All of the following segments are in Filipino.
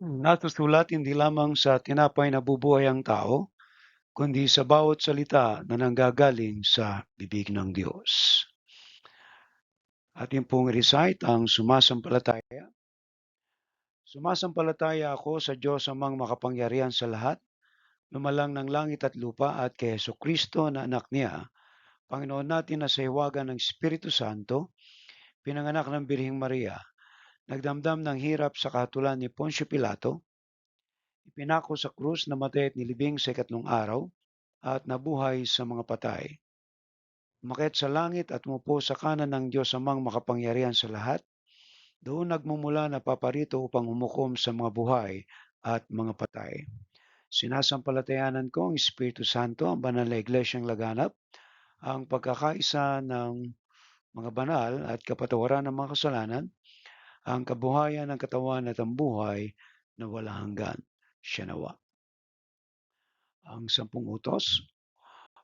Natusulat hindi lamang sa tinapay na bubuhay ang tao, kundi sa bawat salita na nanggagaling sa bibig ng Diyos. Atin pong recite ang sumasampalataya. Sumasampalataya ako sa Diyos amang makapangyarihan sa lahat, lumalang ng langit at lupa at kay Kristo na anak niya, Panginoon natin na sa hiwaga ng Espiritu Santo, pinanganak ng Birhing Maria, nagdamdam ng hirap sa kahatulan ni Poncio Pilato, ipinako sa krus, namatay at nilibing sa ikatlong araw, at nabuhay sa mga patay. Umakyat sa langit at umupo sa kanan ng Diyos amang makapangyarihan sa lahat. Doon nagmumula na paparito upang humukom sa mga buhay at mga patay. Sinasampalatayanan ko ang Espiritu Santo, ang banal na iglesyang laganap, ang pagkakaisa ng mga banal at kapatawaran ng mga kasalanan, ang kabuhayan ng katawan at ang buhay na walang hanggan. Siya nawa. Ang 10 utos.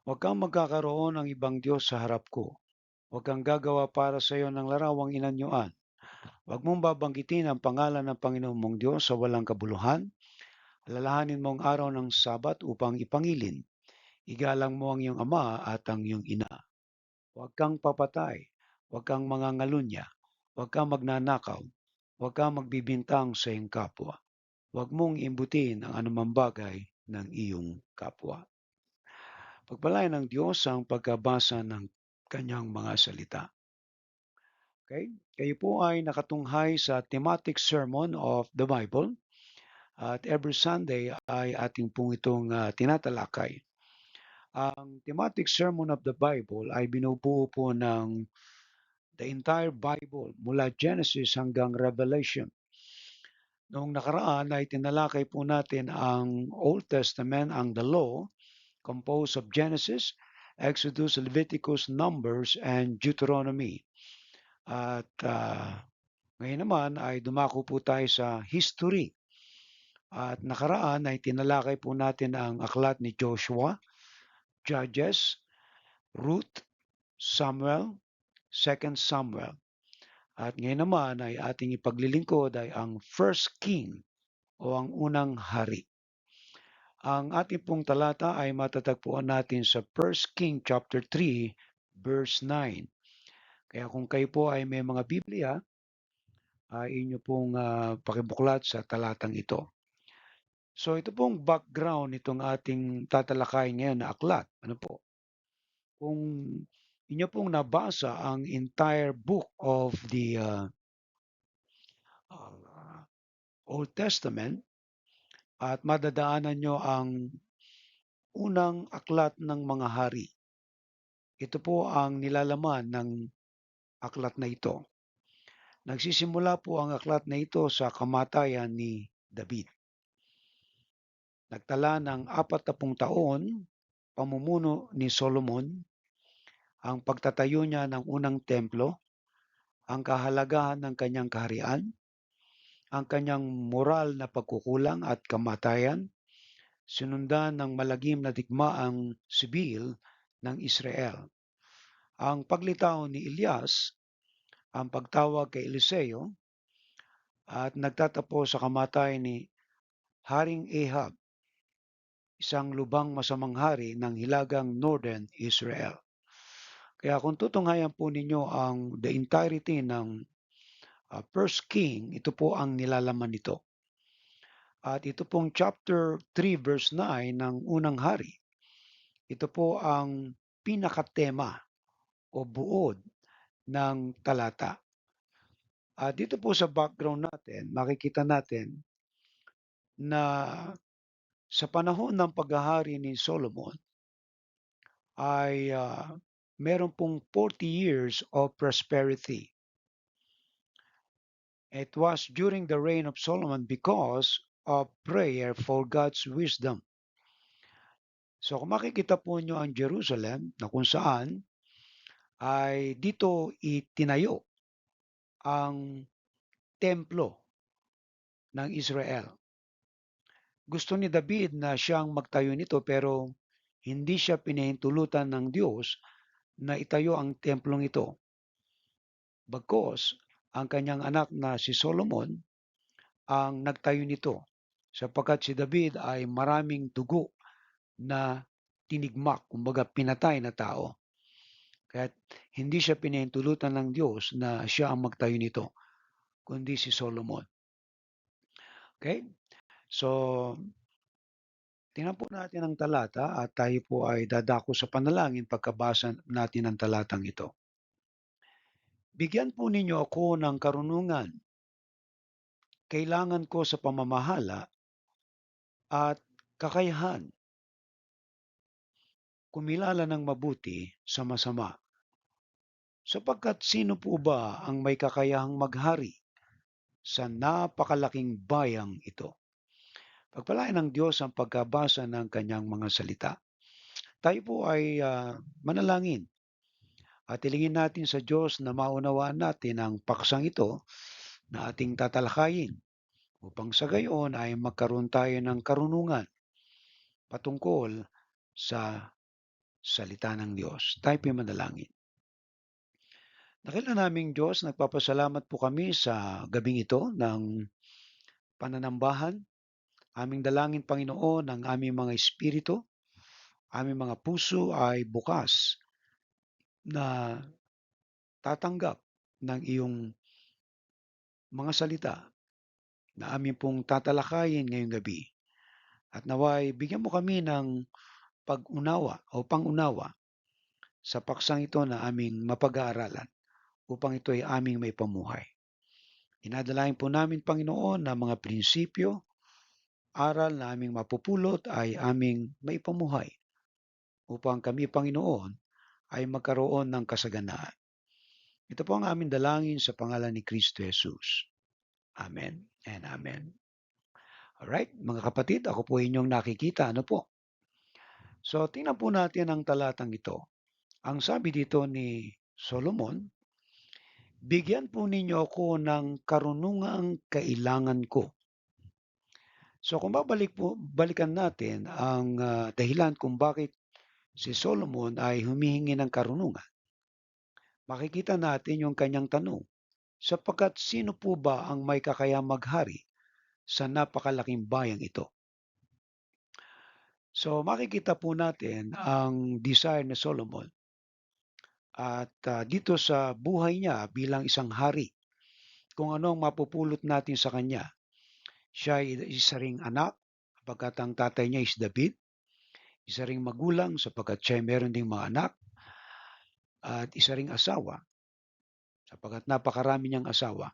Huwag kang magkakaroon ng ibang Diyos sa harap ko. Huwag kang gagawa para sa iyo ng larawang inanyuan. Huwag mong babanggitin ang pangalan ng Panginoon mong Diyos sa walang kabuluhan. Alalahanin mo ang araw ng Sabat upang ipangilin. Igalang mo ang iyong ama at ang iyong ina. Huwag kang papatay. Huwag kang mangangalunya. Huwag kang magnanakaw. Huwag kang magbibintang sa iyong kapwa. Huwag mong imbutin ang anumang bagay ng iyong kapwa. Pagpalain ng Diyos ang pagkabasa ng kanyang mga salita. Okay? Kayo po ay nakatunghay sa thematic sermon of the Bible at every Sunday ay ating pong itong tinatalakay. Ang thematic sermon of the Bible ay binubuo po ng the entire Bible mula Genesis hanggang Revelation. Noong nakaraan ay tinalakay po natin ang Old Testament, ang the law, composed of Genesis, Exodus, Leviticus, Numbers, and Deuteronomy. At ngayon naman ay dumako po tayo sa history. At nakaraan ay tinalakay po natin ang aklat ni Joshua, Judges, Ruth, Samuel, 2 Samuel. At ngayon naman ay ating ipaglilingkod ay ang First King o ang unang hari. Ang ating pong talata ay matatagpuan natin sa 1 King chapter 3 verse 9. Kaya kung kayo po ay may mga Biblia, ay inyo pong pakibuklat sa talatang ito. So ito pong background nitong ating tatalakay ngayon na aklat. Ano po? Kung inyo pong nabasa ang entire book of the Old Testament at madadaanan nyo ang unang aklat ng mga hari. Ito po ang nilalaman ng aklat na ito. Nagsisimula po ang aklat na ito sa kamatayan ni David. Nagtala ng 40 taon pamumuno ni Solomon, ang pagtatayo niya ng unang templo, ang kahalagahan ng kanyang kaharian, ang kanyang moral na pagkukulang at kamatayan, sinundan ng malagim na digmaang sibil ng Israel. Ang paglitaw ni Elias, ang pagtawag kay Eliseo, at nagtatapos sa kamatayan ni Haring Ahab, isang lubang masamang hari ng hilagang Northern Israel. Kaya kung tutunghayan po ninyo ang the entirety ng First King, ito po ang nilalaman nito. At ito pong chapter 3 verse 9 ng unang hari. Ito po ang pinakatema o buod ng talata. At dito po sa background natin, makikita natin na sa panahon ng paghahari ni Solomon ay meron pong 40 years of prosperity. It was during the reign of Solomon because of prayer for God's wisdom. So kung makikita po nyo ang Jerusalem na kung saan ay dito itinayo ang templo ng Israel. Gusto ni David na siyang magtayo nito pero hindi siya pinahintulutan ng Diyos na itayo ang templong ito. Bagkus, ang kanyang anak na si Solomon ang nagtayo nito, sapagkat si David ay maraming dugo na tinigmak, kumbaga pinatay na tao. Kaya't hindi siya pinahintulutan ng Diyos na siya ang magtayo nito, kundi si Solomon. Okay? So, tingnan po natin ang talata at tayo po ay dadako sa panalangin pagkabasa natin ng talatang ito. Bigyan po ninyo ako ng karunungan. Kailangan ko sa pamamahala at kakayahan kumilala ng mabuti sa masama. Sapagkat sino po ba ang may kakayahang maghari sa napakalaking bayang ito? Pagpalain ng Diyos ang pagkabasa ng kanyang mga salita. Tayo po ay manalangin at hilingin natin sa Diyos na maunawaan natin ang paksang ito na ating tatalakayin upang sa gayon ay magkaroon tayo ng karunungan patungkol sa salita ng Diyos. Tayo po'y manalangin. Dakila naming Diyos, nagpapasalamat po kami sa gabing ito ng pananambahan. Aming dalangin, Panginoon, ang aming mga espiritu, aming mga puso ay bukas na tatanggap ng iyong mga salita na amin pong tatalakayin ngayong gabi. At naway, bigyan mo kami ng pag-unawa o pangunawa sa paksang ito na aming mapag-aaralan upang ito ay aming may pamuhay. Inadalain po namin, Panginoon, na mga prinsipyo, aral na aming mapupulot ay aming maipamuhay upang kami, Panginoon, ay magkaroon ng kasaganaan. Ito po ang aming dalangin sa pangalan ni Kristo Jesus. Amen and amen. Alright, mga kapatid, ako po inyong nakikita. Ano po? So, tingnan po natin ang talatang ito. Ang sabi dito ni Solomon, bigyan po ninyo ako ng karunungang kailangan ko. So, kung balikan natin ang dahilan kung bakit si Solomon ay humihingi ng karunungan, makikita natin yung kanyang tanong, sapagkat sino po ba ang may kakayahang maghari sa napakalaking bayang ito? So, makikita po natin ang desire ni Solomon at dito sa buhay niya bilang isang hari, kung ano ang mapupulot natin sa kanya. Siya ay isa ring anak, sapagkat ang tatay niya is David, isa ring magulang sapagkat siya ay meron ding mga anak, at isa ring asawa, sapagkat napakarami niyang asawa.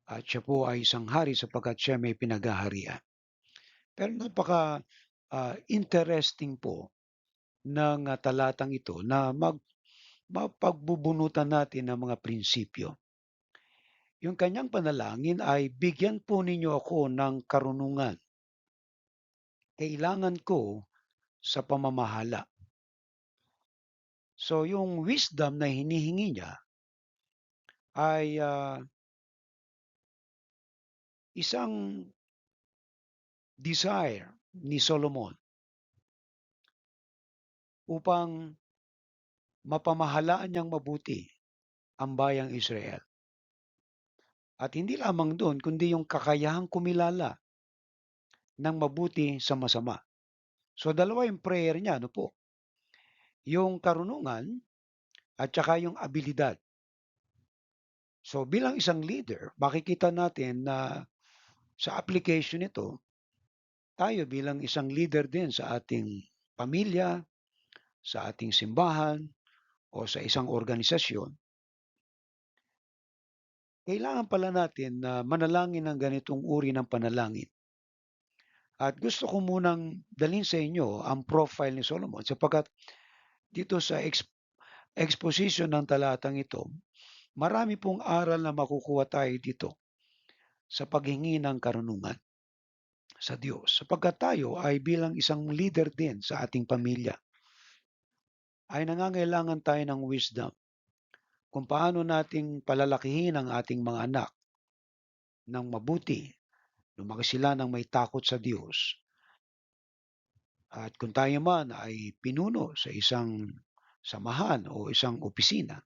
At siya po ay isang hari sapagkat siya may pinaghaharian. Pero interesting po ng talatang ito na mapagbubunutan natin ng mga prinsipyo. Yung kanyang panalangin ay, bigyan po ninyo ako ng karunungan. Kailangan ko sa pamamahala. So yung wisdom na hinihingi niya ay isang desire ni Solomon upang mapamahalaan niyang mabuti ang bayang Israel. At hindi lamang doon, kundi yung kakayahang kumilala ng mabuti sa masama. So dalawa yung prayer niya, ano po? Yung karunungan at saka yung abilidad. So bilang isang leader, makikita natin na sa application nito, tayo bilang isang leader din sa ating pamilya, sa ating simbahan, o sa isang organisasyon, kailangan pala natin na manalangin ng ganitong uri ng panalangin. At gusto ko munang dalhin sa inyo ang profile ni Solomon sapagkat dito sa exposition ng talatang ito, marami pong aral na makukuha tayo dito sa paghingi ng karunungan sa Diyos. Sapagkat tayo ay bilang isang leader din sa ating pamilya, ay nangangailangan tayo ng wisdom kung paano nating palalakihin ang ating mga anak ng mabuti, lumaki sila ng may takot sa Diyos. At kung tayo man ay pinuno sa isang samahan o isang opisina,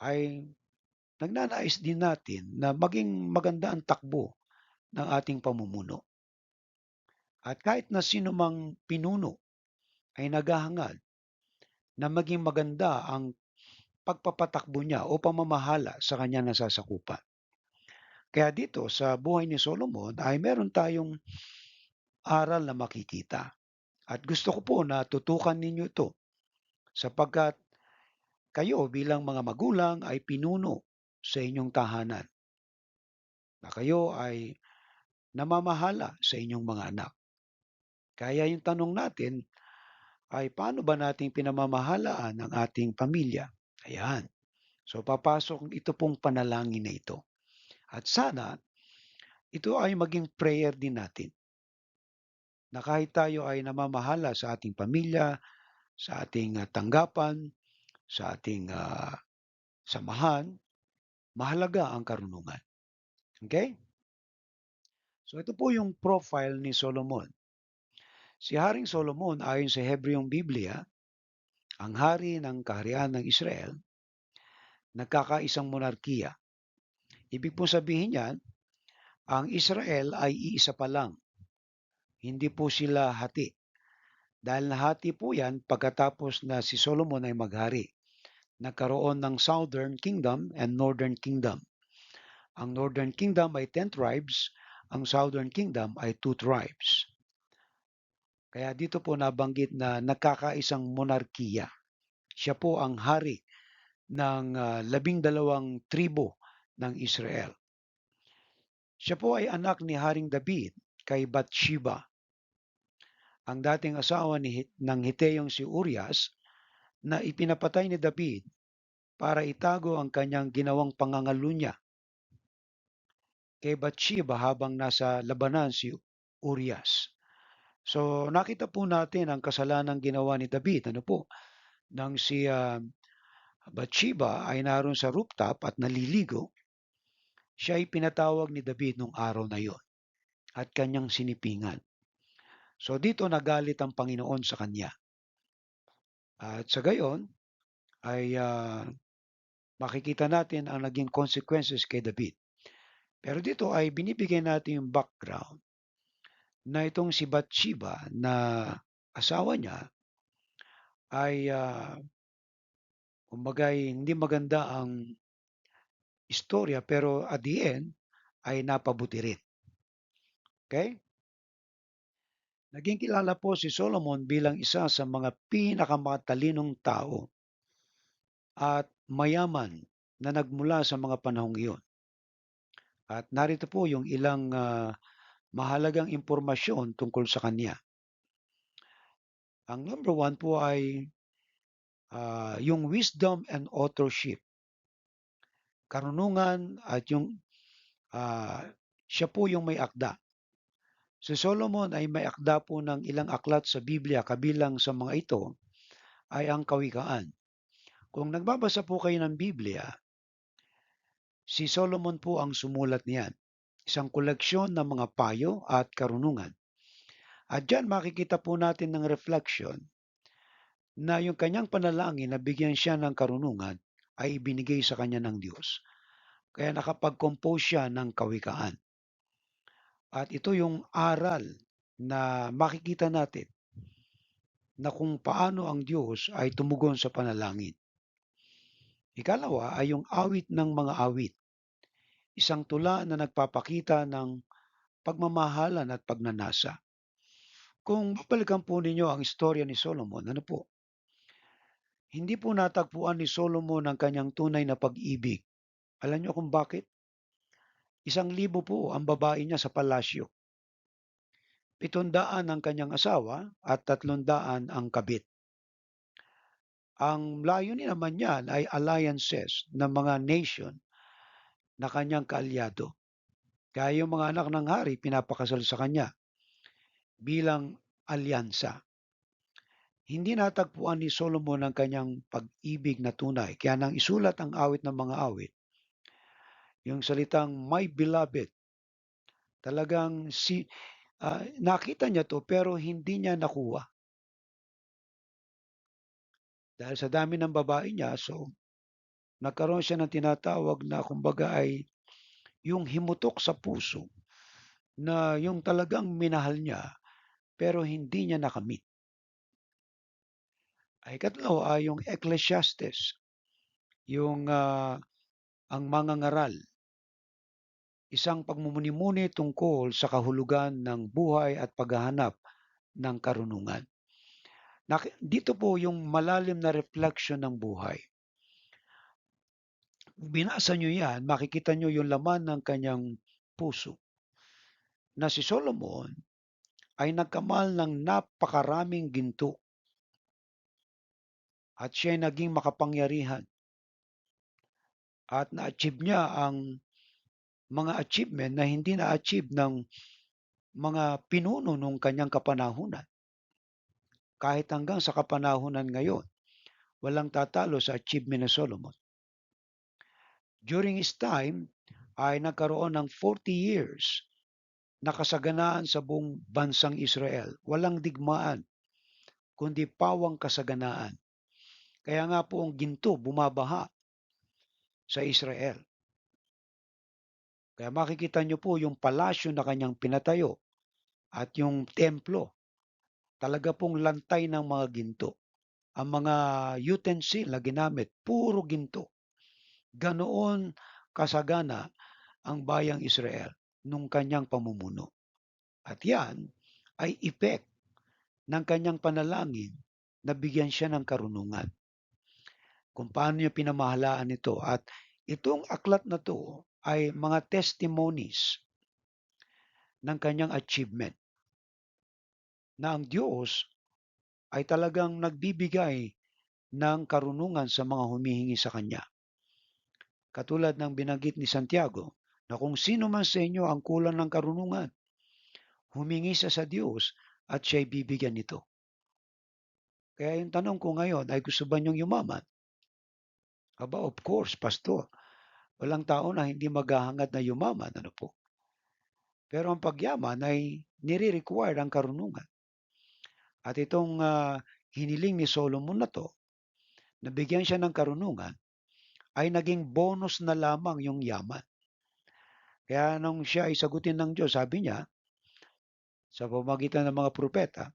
ay nagnanais din natin na maging maganda ang takbo ng ating pamumuno. At kahit na sino mang pinuno ay naghahangad na maging maganda ang pagpapatakbo niya o pamamahala sa kanyang nasasakupan. Kaya dito sa buhay ni Solomon ay meron tayong aral na makikita. At gusto ko po na tutukan ninyo ito sapagkat kayo bilang mga magulang ay pinuno sa inyong tahanan na kayo ay namamahala sa inyong mga anak. Kaya yung tanong natin ay paano ba nating pinamamahalaan ang ating pamilya? Ayan. So papasok ito pong panalangin na ito. At sana ito ay maging prayer din natin na kahit tayo ay namamahala sa ating pamilya, sa ating tanggapan, sa ating samahan, mahalaga ang karunungan. Okay? So ito po yung profile ni Solomon. Si Haring Solomon ayon sa Hebreong Biblia, ang hari ng kaharian ng Israel, nagkakaisang monarkiya. Ibig po sabihin niyan, ang Israel ay iisa pa lang. Hindi po sila hati. Dahil nahati po yan pagkatapos na si Solomon ay maghari. Nagkaroon ng Southern Kingdom and Northern Kingdom. Ang Northern Kingdom ay 10 tribes, ang Southern Kingdom ay 2 tribes. Kaya dito po nabanggit na nagkakaisang monarkiya. Siya po ang hari ng 12 tribo ng Israel. Siya po ay anak ni Haring David kay Bathsheba. Ang dating asawa ng Hiteyong si Urias na ipinapatay ni David para itago ang kanyang ginawang pangangalunya kay Bathsheba habang nasa labanan si Urias. So nakita po natin ang kasalanang ginawa ni David. Ano po? Nang si Bathsheba ay naroon sa rooftop at naliligo, siya ay pinatawag ni David nung araw na yon at kanyang sinipingan. So dito nagalit ang Panginoon sa kanya. At sa gayon ay makikita natin ang naging consequences kay David. Pero dito ay binibigay natin yung background na itong si Bathsheba na asawa niya ay kumbaga hindi maganda ang istorya pero at the end ay napabuti rin. Okay? Naging kilala po si Solomon bilang isa sa mga pinakamatalinong tao at mayaman na nagmula sa mga panahong iyon. At narito po yung ilang mahalagang impormasyon tungkol sa kanya. Ang number one po ay yung wisdom and authorship. Karunungan at yung siya po yung may akda. Si Solomon ay may akda po ng ilang aklat sa Biblia, kabilang sa mga ito ay ang Kawikaan. Kung nagbabasa po kayo ng Biblia, si Solomon po ang sumulat niyan. Isang koleksyon ng mga payo at karunungan. At diyan makikita po natin ng reflection na yung kanyang panalangin na bigyan siya ng karunungan ay ibinigay sa kanya ng Diyos. Kaya nakapag-compose siya ng kawikaan. At ito yung aral na makikita natin na kung paano ang Diyos ay tumugon sa panalangin. Ikalawa ay yung awit ng mga awit. Isang tula na nagpapakita ng pagmamahalan at pagnanasa. Kung babalikan po ninyo ang istorya ni Solomon, ano po? Hindi po natagpuan ni Solomon ang kanyang tunay na pag-ibig. Alam niyo kung bakit? 1,000 po ang babae niya sa palasyo. 700 ang kanyang asawa at 300 ang kabit. Ang layunin naman niyan ay alliances ng mga nation na kanyang kaalyado. Kaya yung mga anak ng hari pinapakasal sa kanya bilang alyansa. Hindi natagpuan ni Solomon ang kanyang pag-ibig na tunay. Kaya nang isulat ang awit ng mga awit, yung salitang my beloved, talagang nakita niya to pero hindi niya nakuha. Dahil sa dami ng babae niya, so nagkaroon siya ng tinatawag na kumbaga ay yung himutok sa puso na yung talagang minahal niya pero hindi niya nakamit. Ay ikatlo ay yung Ecclesiastes, yung ang mangangaral, isang pagmumuni-muni tungkol sa kahulugan ng buhay at paghahanap ng karunungan. Dito po yung malalim na reflection ng buhay. Kung binasa nyo yan, makikita nyo yung laman ng kanyang puso. Na si Solomon ay nagkamal ng napakaraming ginto at siya ay naging makapangyarihan at na-achieve niya ang mga achievement na hindi na-achieve ng mga pinuno nung kanyang kapanahunan. Kahit hanggang sa kapanahunan ngayon, walang tatalo sa achievement ni Solomon. During his time, ay nagkaroon ng 40 years na kasaganaan sa buong bansang Israel. Walang digmaan, kundi pawang kasaganaan. Kaya nga po ang ginto bumabaha sa Israel. Kaya makikita nyo po yung palasyo na kanyang pinatayo at yung templo, talaga pong lantay ng mga ginto. Ang mga utensil na ginamit, puro ginto. Ganoon kasagana ang bayang Israel nung kanyang pamumuno. At yan ay effect ng kanyang panalangin na bigyan siya ng karunungan. Kung paano niya pinamahalaan ito. At itong aklat na to ay mga testimonies ng kanyang achievement na ang Diyos ay talagang nagbibigay ng karunungan sa mga humihingi sa Kanya. Katulad ng binanggit ni Santiago, na kung sino man sa inyo ang kulang ng karunungan, humingi siya sa Diyos at siya'y bibigyan nito. Kaya yung tanong ko ngayon ay gusto ba niyong yumaman? Aba, of course, pastor. Walang tao na hindi maghahangad na yumaman. Ano po? Pero ang pagyaman ay nire-require ang karunungan. At itong hiniling ni Solomon na to, nabigyan siya ng karunungan, ay naging bonus na lamang yung yaman. Kaya nung siya ay sagutin ng Diyos, sabi niya, sa pamagitan ng mga propeta,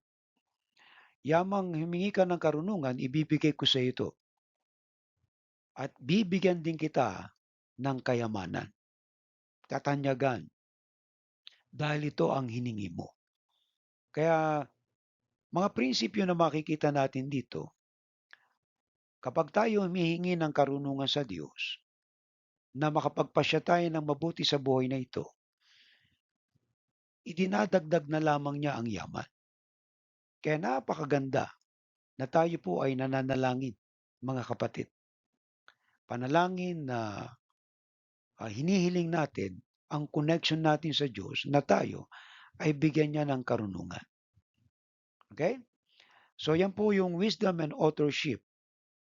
yamang humingi ka ng karunungan, ibibigay ko sa ito. At bibigyan din kita ng kayamanan, katanyagan, dahil ito ang hiningi mo. Kaya mga prinsipyo na makikita natin dito, kapag tayo humihingi ng karunungan sa Diyos, na makapagpasya tayo ng mabuti sa buhay na ito, idinadagdag na lamang niya ang yaman. Kaya napakaganda na tayo po ay nananalangin, mga kapatid. Panalangin na hinihiling natin ang connection natin sa Diyos na tayo ay bigyan niya ng karunungan. Okay? So yan po yung wisdom and authorship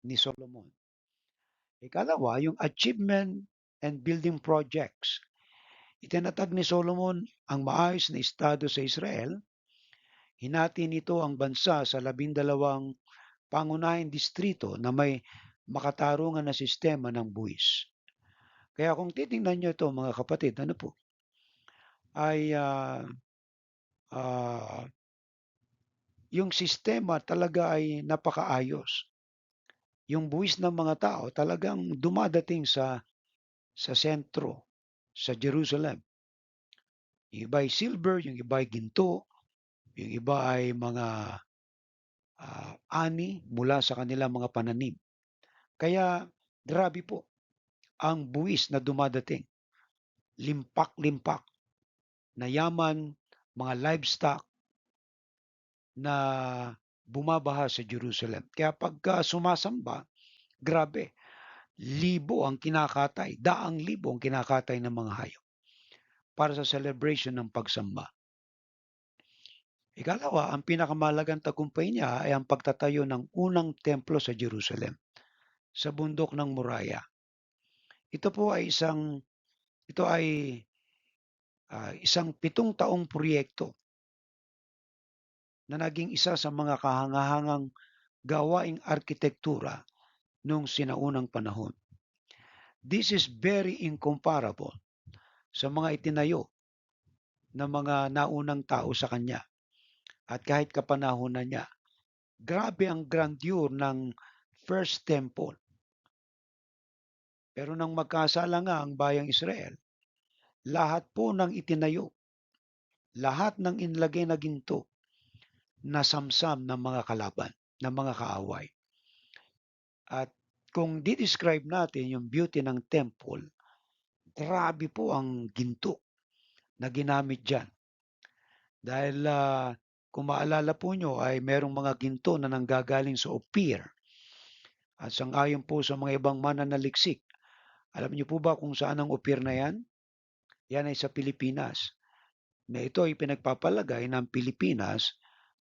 ni Solomon. Ikalawa, yung achievement and building projects. Itinatag ni Solomon ang maayos na estado sa Israel. Hinati nito ang bansa sa 12 pangunahing distrito na may makatarungan na sistema ng buwis. Kaya kung titingnan nyo ito mga kapatid, ano po, ay uh, yung sistema talaga ay napakaayos. Yung buwis ng mga tao talagang dumadating sa sentro, sa Jerusalem. Yung iba ay silver, yung iba ay ginto, yung iba ay mga ani mula sa kanilang mga pananim. Kaya grabe po ang buwis na dumadating. Limpak-limpak na yaman, mga livestock na bumabaha sa Jerusalem. Kaya pagka sumasamba, grabe, libo ang kinakatay, daang libo ang kinakatay ng mga hayop para sa celebration ng pagsamba. Ikalawa, ang pinakamalagang tagumpay niya ay ang pagtatayo ng unang templo sa Jerusalem, sa bundok ng Moriah. Ito ay isang 7 taong proyekto na naging isa sa mga kahangahangang gawaing arkitektura noong sinaunang panahon. This is very incomparable sa mga itinayo ng mga naunang tao sa kanya at kahit kapanahunan niya. Grabe ang grandeur ng First Temple. Pero nang magkasala nga ang bayang Israel, lahat po ng itinayo, lahat ng inlagay na ginto, nasamsam ng mga kalaban, ng mga kaaway. At kung di-describe natin yung beauty ng temple, grabe po ang ginto na ginamit diyan. Dahil kung maalala po nyo ay merong mga ginto na nanggagaling sa Ophir. At sang-ayon po sa mga ibang mananaliksik, alam niyo po ba kung saan ang Ophir na yan? Yan ay sa Pilipinas. Na ito ay pinagpapalagay ng Pilipinas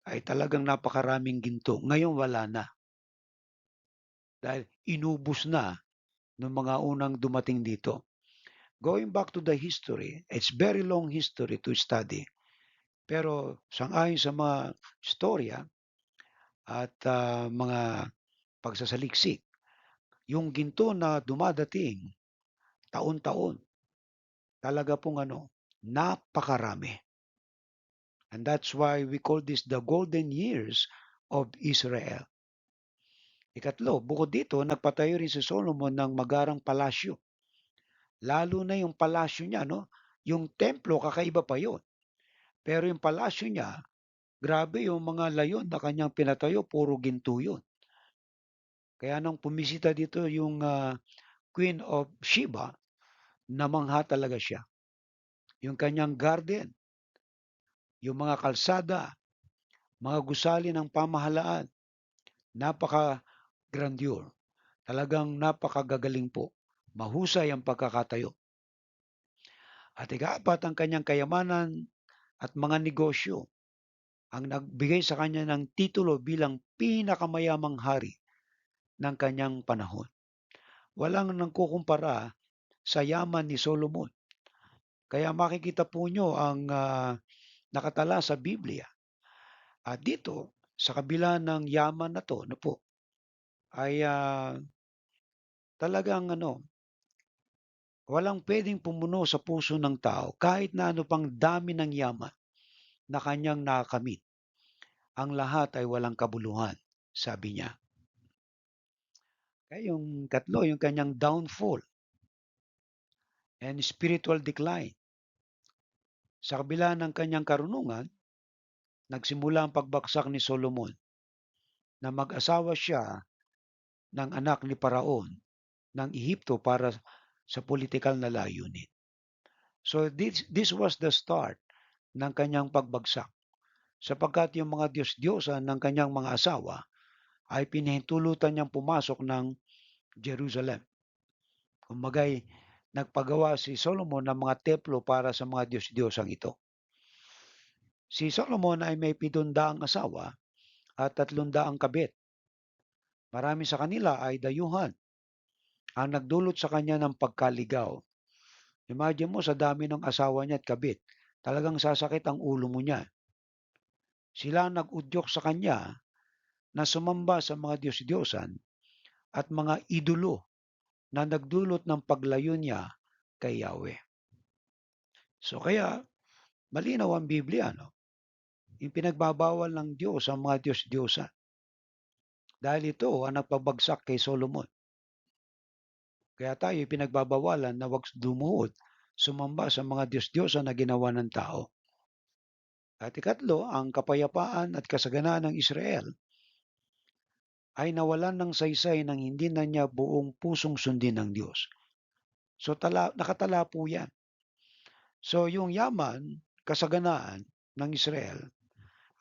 ay talagang napakaraming ginto. Ngayon wala na. Dahil inubos na ng mga unang dumating dito. Going back to the history, it's very long history to study. Pero sang-ayon sa mga istorya at mga pagsasaliksik, yung ginto na dumadating taon-taon, talaga pong napakarami. And that's why we call this the golden years of Israel. Ikatlo, bukod dito, nagpatayo rin si Solomon ng magarang palasyo. Lalo na yung palasyo niya, no? Yung templo, kakaiba pa yun. Pero yung palasyo niya, grabe yung mga layon na kanyang pinatayo, puro ginto yun. Kaya nung pumisita dito yung Queen of Sheba, namangha talaga siya. Yung kanyang garden, yung mga kalsada, mga gusali ng pamahalaan, napaka-grandeur. Talagang napakagagaling po. Mahusay ang pagkakatayo. At ikaapat, ang kanyang kayamanan at mga negosyo ang nagbigay sa kanya ng titulo bilang pinakamayamang hari ng kanyang panahon. Walang nangkukumpara sa yaman ni Solomon. Kaya makikita po nyo ang nakatala sa Biblia. At dito, sa kabila ng yaman na to, ay talagang walang pwedeng pumuno sa puso ng tao kahit na ano pang dami ng yaman na kanyang nakamit. Ang lahat ay walang kabuluhan, sabi niya. Kaya yung katlo, yung kanyang downfall and spiritual decline. Sa kabila ng kanyang karunungan, nagsimula ang pagbaksak ni Solomon na mag-asawa siya ng anak ni Paraon ng Ehipto para sa politikal na layunin. So this was the start ng kanyang pagbagsak sapagkat yung mga Diyos-Diyosan ng kanyang mga asawa ay pinahintulutan niyang pumasok ng Jerusalem. Kumbaga'y nagpagawa si Solomon ng mga templo para sa mga Diyos-Diyosang ito. Si Solomon ay may 700 asawa at 300 kabit. Marami sa kanila ay dayuhan ang nagdulot sa kanya ng pagkaligaw. Imagine mo sa dami ng asawa niya at kabit, talagang sasakit ang ulo mo niya. Sila ang nag-udyok sa kanya na sumamba sa mga Diyos-Diyosan at mga idolo na nagdulot ng paglayo niya kay Yahweh. So kaya malinaw ang Biblia, no? Yung pinagbabawal ng Diyos ang mga Diyos-Diyosan. Dahil ito ang nagpabagsak kay Solomon. Kaya tayo pinagbabawalan na wag lumuhod, sumamba sa mga Diyos-Diyosan na ginawa ng tao. At ikatlo, ang kapayapaan at kasaganaan ng Israel ay nawalan ng saysay nang hindi na niya buong pusong sundin ng Diyos. So nakatala po yan. So yung yaman, kasaganaan ng Israel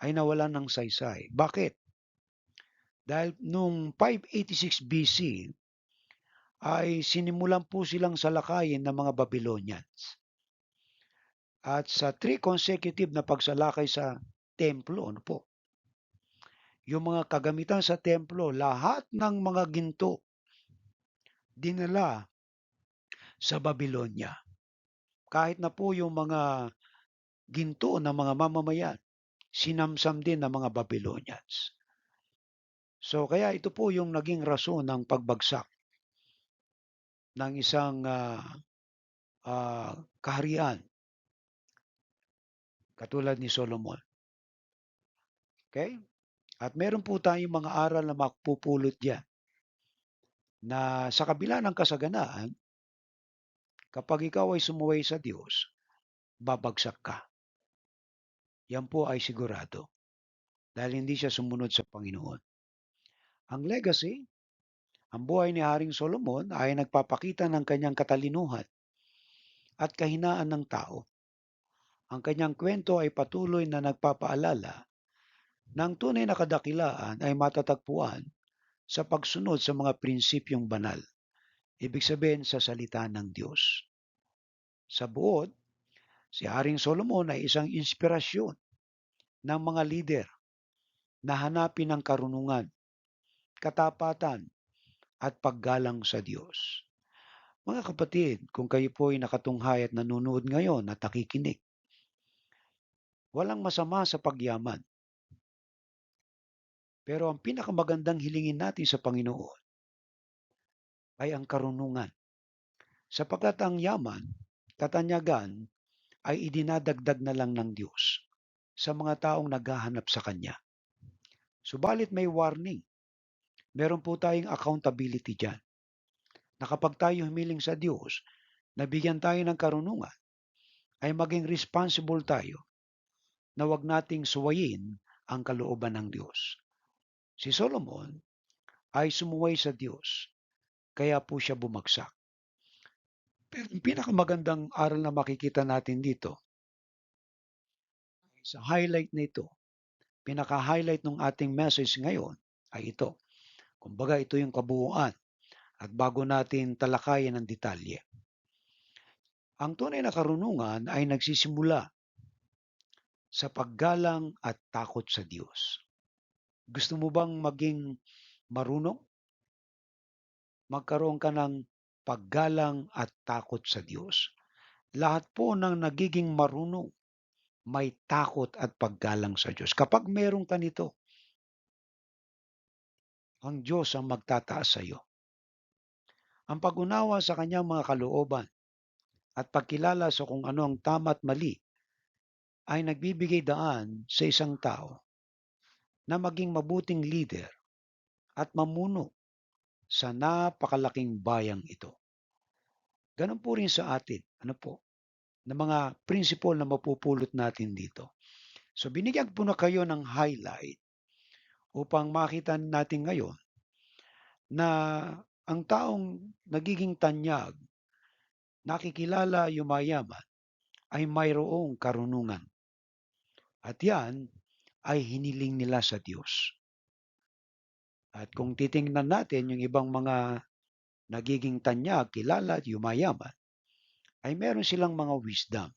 ay nawalan ng saysay. Bakit? Dahil nung 586 BC ay sinimulan po silang salakayin ng mga Babylonians. At sa 3 consecutive na pagsalakay sa templo, yung mga kagamitan sa templo, lahat ng mga ginto, dinala sa Babylonia. Kahit na po yung mga ginto ng mga mamamayan, sinamsam din ng mga Babylonians. So kaya ito po yung naging rason ng pagbagsak ng isang kaharian katulad ni Solomon. Okay? At meron po tayong mga aral na mapupulot diyan na sa kabila ng kasaganaan, kapag ikaw ay sumuway sa Diyos, babagsak ka. Yan po ay sigurado dahil hindi siya sumunod sa Panginoon. Ang legacy, ang buhay ni Haring Solomon ay nagpapakita ng kanyang katalinuhan at kahinaan ng tao. Ang kanyang kwento ay patuloy na nagpapaalala na ang tunay na kadakilaan ay matatagpuan sa pagsunod sa mga prinsipyong banal, ibig sabihin sa salita ng Diyos. Sa buod, si Haring Solomon ay isang inspirasyon ng mga lider na hanapin ang karunungan, katapatan at paggalang sa Diyos. Mga kapatid, kung kayo po ay nakatunghay at nanonood ngayon at nakikinig, walang masama sa pagyaman. Pero ang pinakamagandang hilingin natin sa Panginoon ay ang karunungan. Sapagkat ang yaman, katanyagan, ay idinadagdag na lang ng Diyos sa mga taong naghahanap sa Kanya. Subalit may warning. Meron po tayong accountability dyan. Na kapag tayo humiling sa Diyos, nabigyan tayo ng karunungan, ay maging responsible tayo na wag nating suwayin ang kalooban ng Diyos. Si Solomon ay sumuway sa Diyos, kaya po siya bumagsak. Pero ang pinakamagandang aral na makikita natin dito, sa highlight nito, pinaka-highlight ng ating message ngayon ay ito. Kumbaga ito yung kabuuan at bago natin talakayin ang detalye. Ang tunay na karunungan ay nagsisimula sa paggalang at takot sa Diyos. Gusto mo bang maging marunong? Magkaroon ka ng paggalang at takot sa Diyos. Lahat po ng nagiging marunong may takot at paggalang sa Diyos. Kapag meron ka nito, ang Diyos ang magtataas sa iyo. Ang pag-unawa sa kanyang mga kalooban at pagkilala sa kung ano ang tama at mali ay nagbibigay daan sa isang tao na maging mabuting leader at mamuno sa napakalaking bayang ito. Ganun po rin sa atin, ano po, na mga principle na mapupulot natin dito. So binigyan po na kayo ng highlight upang makita natin ngayon na ang taong nagiging tanyag, nakikilala, yumayaman, ay mayroong karunungan. At yan ay hiniling nila sa Diyos. At kung titingnan natin yung ibang mga nagiging tanyag, kilala at yumayaman, ay meron silang mga wisdom.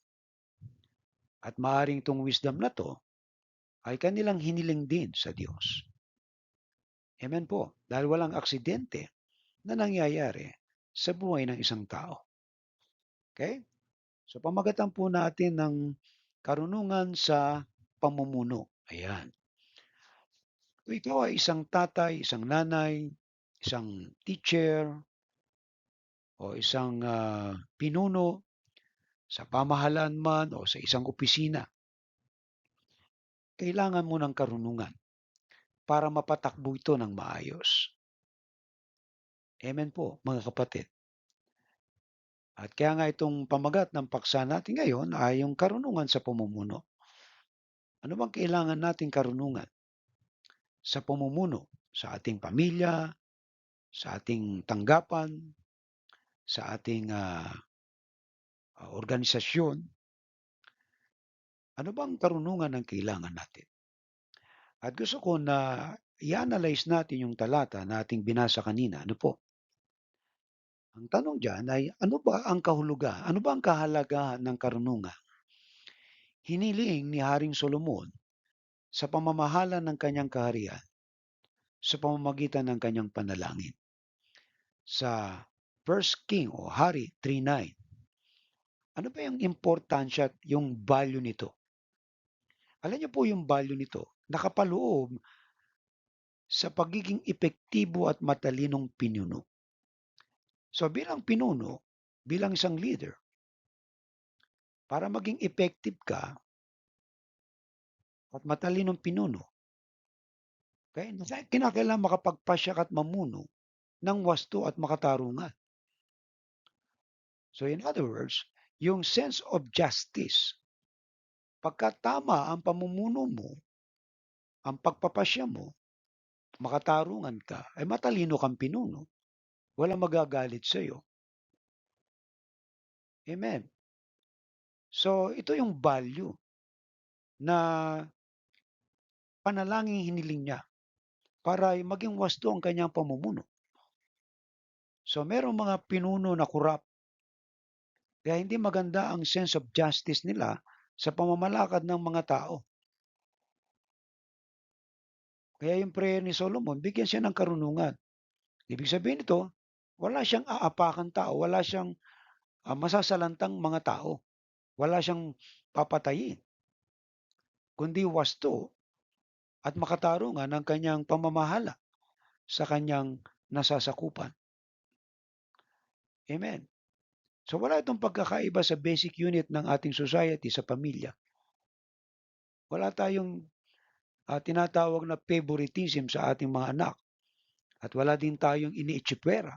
At maaring itong wisdom na to ay kanilang hiniling din sa Diyos. Amen po. Dahil walang aksidente na nangyayari sa buhay ng isang tao. Okay? So pamagatan po natin ng karunungan sa pamumuno. Ayan. Kung ikaw ay isang tatay, isang nanay, isang teacher, o isang pinuno sa pamahalaan man o sa isang opisina, kailangan mo ng karunungan para mapatakbo ito ng maayos. Amen po, mga kapatid. At kaya nga itong pamagat ng paksa natin ngayon ay yung karunungan sa pamumuno. Ano bang kailangan nating karunungan sa pamumuno sa ating pamilya, sa ating tanggapan, sa ating organisasyon? Ano bang karunungan ang kailangan natin? At gusto ko na i-analyze natin yung talata na ating binasa kanina. Ano po? Ang tanong diyan ay ano ba ang kahulugan? Ano ba ang kahalagahan ng karunungan? Hiniling ni Haring Solomon sa pamamahala ng kanyang kaharian sa pamamagitan ng kanyang panalangin. Sa First King o Hari 3:9, ano ba yung importansya at yung value nito? Alam niyo po yung value nito, nakapaloob sa pagiging epektibo at matalinong pinuno. So bilang pinuno, bilang isang leader, para maging effective ka, at matalinong pinuno. Okay? Kinakailangan makapagpasya at mamuno ng wasto at makatarungan. So in other words, yung sense of justice, pagka tama ang pamumuno mo, ang pagpapasya mo, makatarungan ka, ay matalino kang pinuno. Walang magagalit sa iyo. Amen. So ito yung value na panalangin hiniling niya para maging wasto ang kanyang pamumuno. So merong mga pinuno na kurap, kaya hindi maganda ang sense of justice nila sa pamamalakad ng mga tao. Kaya yung prayer ni Solomon, bigyan siya ng karunungan. Ibig sabihin nito, wala siyang aapakan tao, wala siyang masasalantang mga tao, wala siyang papatayin, kundi wasto at makatarungan ang kanyang pamamahala sa kanyang nasasakupan. Amen. So wala itong pagkakaiba sa basic unit ng ating society sa pamilya. Wala tayong tinatawag na favoritism sa ating mga anak at wala din tayong iniitsipwera,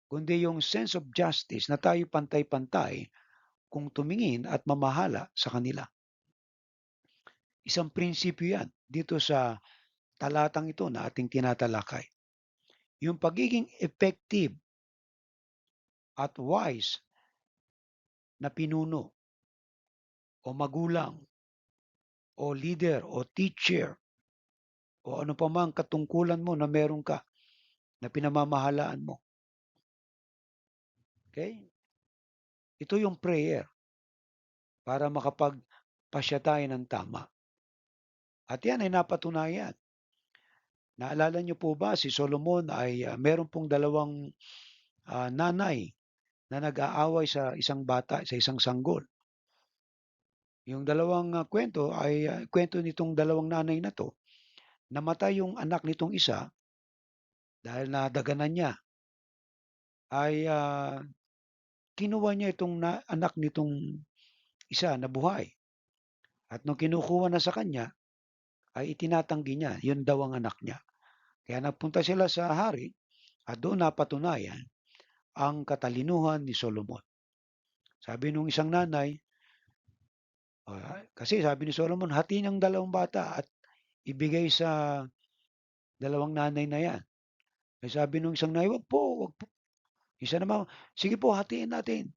kundi yung sense of justice na tayo pantay-pantay kung tumingin at mamahala sa kanila. Isang prinsipyo yan dito sa talatang ito na ating tinatalakay. Yung pagiging effective at wise na pinuno o magulang o leader o teacher o ano pa mang katungkulan mo na meron ka na pinamamahalaan mo. Okay? Ito yung prayer para makapagpasya tayo ng tama. At yan ay napatunayan. Naalala niyo po ba si Solomon ay meron pong dalawang nanay na nag-aaway sa isang bata, sa isang sanggol. Yung dalawang kwento ay kwento nitong dalawang nanay na to. Namatay yung anak nitong isa dahil nadaganan niya. Ay kinuha niya itong anak nitong isa na buhay. At nung kinukuha na sa kanya, ay itinatanggi niya, yun daw ang anak niya. Kaya nagpunta sila sa hari at doon napatunayan ang katalinuhan ni Solomon. Sabi nung isang nanay, kasi sabi ni Solomon, hatiin ang dalawang bata at ibigay sa dalawang nanay na yan. Ay sabi nung isang nanay, wag po, wag po. Isa naman, sige po, hatiin natin.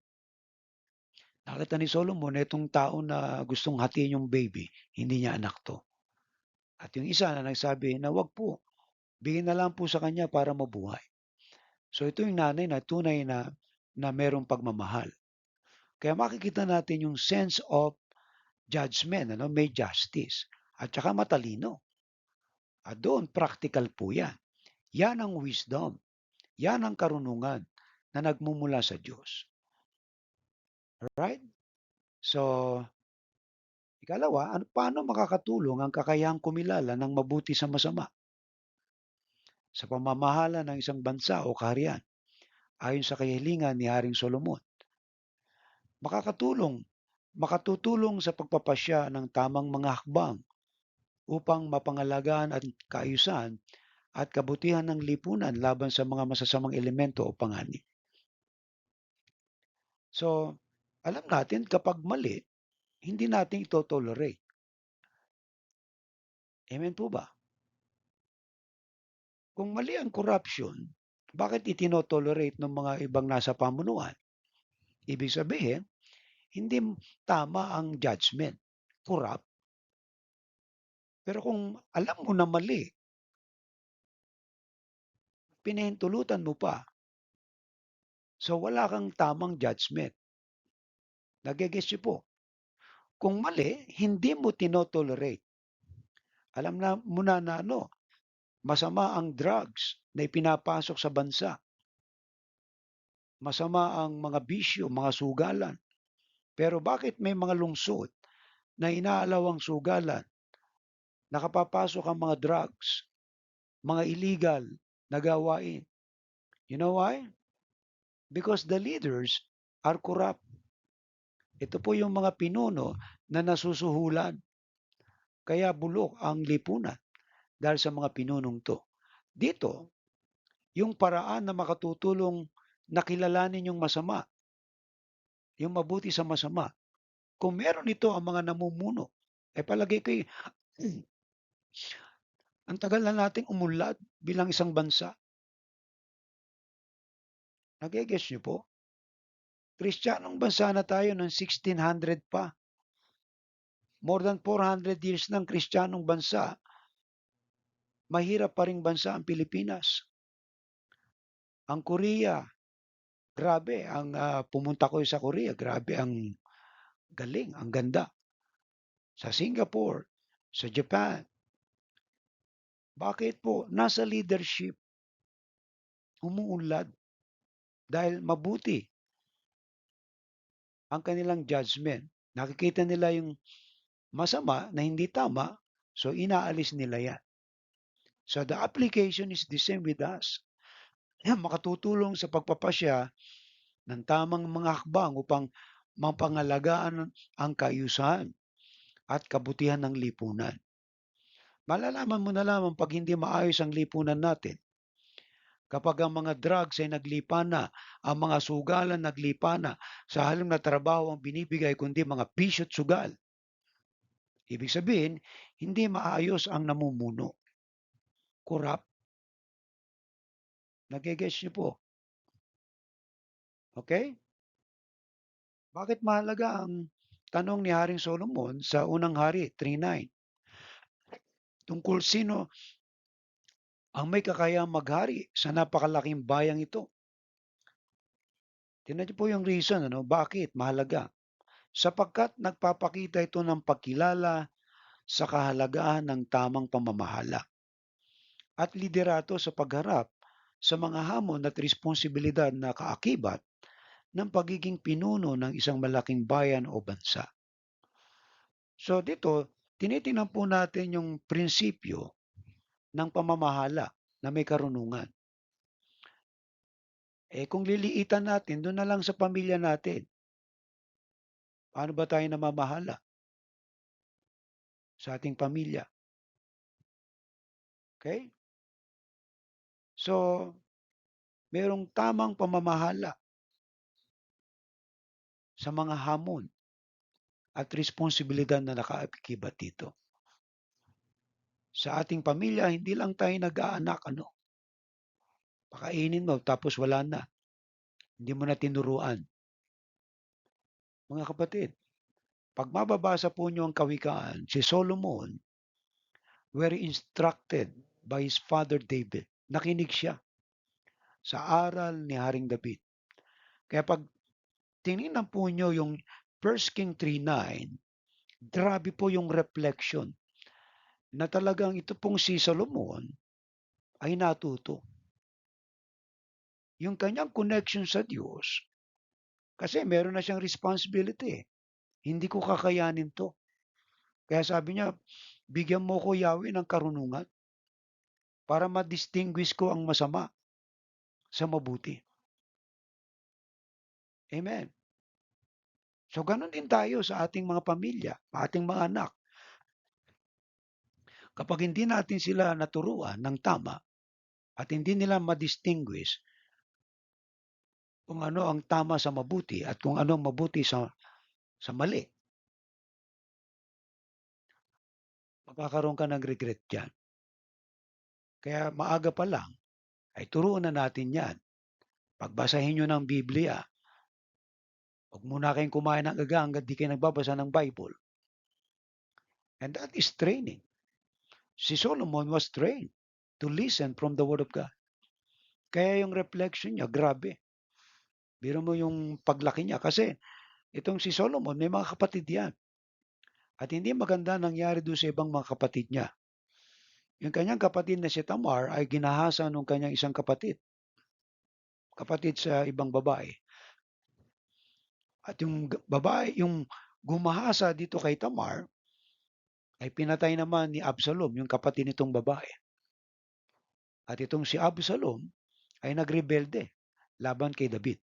Nakita ni Solomon, itong tao na gustong hatiin yung baby, hindi niya anak to. At yung isa na nagsabi na wag po, bigyan na lang po sa kanya para mabuhay. So ito yung nanay na tunay na merong pagmamahal. Kaya makikita natin yung sense of judgment, may justice, at saka matalino. At doon, practical po yan. Yan ang wisdom. Yan ang karunungan na nagmumula sa Diyos. Alright? So, ikalawa, paano makakatulong ang kakayahang kumilala ng mabuti sa masama? Sa pamamahala ng isang bansa o kaharian, ayon sa kahilingan ni Haring Solomon. Makatutulong sa pagpapasya ng tamang mga hakbang upang mapangalagaan at kaayusan at kabutihan ng lipunan laban sa mga masasamang elemento o panganib. So, alam natin kapag mali, hindi natin ito-tolerate. Amen po ba? Kung mali ang corruption, bakit itinotolerate ng mga ibang nasa pamunuan? Ibig sabihin, hindi tama ang judgment, corrupt. Pero kung alam mo na mali, pinahintulutan mo pa, so wala kang tamang judgment. Nagigets niyo po? Kung mali, hindi mo tinotolerate. Alam na mo na masama ang drugs na ipinapasok sa bansa. Masama ang mga bisyo, mga sugalan. Pero bakit may mga lungsod na inaalaw ang sugalan? Nakapapasok ang mga drugs, mga illegal na gawain. You know why? Because the leaders are corrupt. Ito po yung mga pinuno na nasusuhulan. Kaya bulok ang lipunan dahil sa mga pinunong 'to. Dito, yung paraan na makatutulong na kilalanin yung masama, yung mabuti sa masama. Kung meron nito ang mga namumuno, palagay ko'y ang tagal na nating umunlad bilang isang bansa. Nage-gets niyo po? Kristiyanong bansa na tayo ng 1600 pa. More than 400 years ng Kristiyanong bansa. Mahirap pa ring bansa ang Pilipinas. Ang Korea, grabe pumunta ko sa Korea, grabe ang galing, ang ganda. Sa Singapore, sa Japan. Bakit po? Nasa leadership, umuunlad dahil mabuti ang kanilang judgment. Nakikita nila yung masama na hindi tama, so inaalis nila yan. So the application is the same with us. Yan, makatutulong sa pagpapasya ng tamang mga hakbang upang mapangalagaan ang kaayusan at kabutihan ng lipunan. Malalaman mo na lamang pag hindi maayos ang lipunan natin. Kapag ang mga drugs ay naglipa na, ang mga sugalan naglipa na, sa halong na trabaho ang binibigay kundi mga bisyo at sugal. Ibig sabihin, hindi maayos ang namumuno. Corrupt. Nagigets niyo po. Okay? Bakit mahalaga ang tanong ni Haring Solomon sa unang hari, 3:9? Tungkol sino ang may kakayahang maghari sa napakalaking bayang ito. Tingnan niyo po yung reason, bakit mahalaga. Sapagkat nagpapakita ito ng pagkilala sa kahalagahan ng tamang pamamahala at liderato sa pagharap sa mga hamon at responsibilidad na kaakibat ng pagiging pinuno ng isang malaking bayan o bansa. So dito, tinitingnan po natin yung prinsipyo ng pamamahala na may karunungan. Kung liliitan natin, doon na lang sa pamilya natin. Paano ba tayo namamahala sa ating pamilya? Okay? So, merong tamang pamamahala sa mga hamon at responsibilidad na nakaakibat dito. Sa ating pamilya, hindi lang tayo nag-aanak, pakainin mo tapos wala na. Hindi mo na tinuruan. Mga kapatid, pag mababasa po niyo ang kawikaan, si Solomon were instructed by his father David. Nakinig siya sa aral ni Haring David. Kaya pag tinignan po niyo yung 1 King 3:9, grabe po yung reflection na talagang ito pong si Solomon ay natuto. Yung kanyang connection sa Diyos, kasi meron na siyang responsibility. Hindi ko kakayanin to. Kaya sabi niya, bigyan mo ko Yahweh ng karunungan para ma-distinguish ko ang masama sa mabuti. Amen. So ganun din tayo sa ating mga pamilya, ating mga anak. Kapag hindi natin sila naturuan ng tama at hindi nila ma-distinguish kung ano ang tama sa mabuti at kung ano ang mabuti sa mali, magkakaroon ka ng regret dyan. Kaya maaga pa lang, ay turuan na natin yan. Pagbasahin nyo ng Biblia, huwag muna kayong kumain ng aga hanggat di kayo nagbabasa ng Bible. And that is training. Si Solomon was trained to listen from the Word of God. Kaya yung reflection niya, grabe. Biro mo yung paglaki niya. Kasi itong si Solomon, may mga kapatid yan. At hindi maganda nangyari doon sa ibang mga kapatid niya. Yung kanyang kapatid na si Tamar ay ginahasa ng kanyang isang kapatid. Kapatid sa ibang babae. At yung babae, yung gumahasa dito kay Tamar, ay pinatay naman ni Absalom, yung kapatid nitong babae. At itong si Absalom ay nagrebelde laban kay David.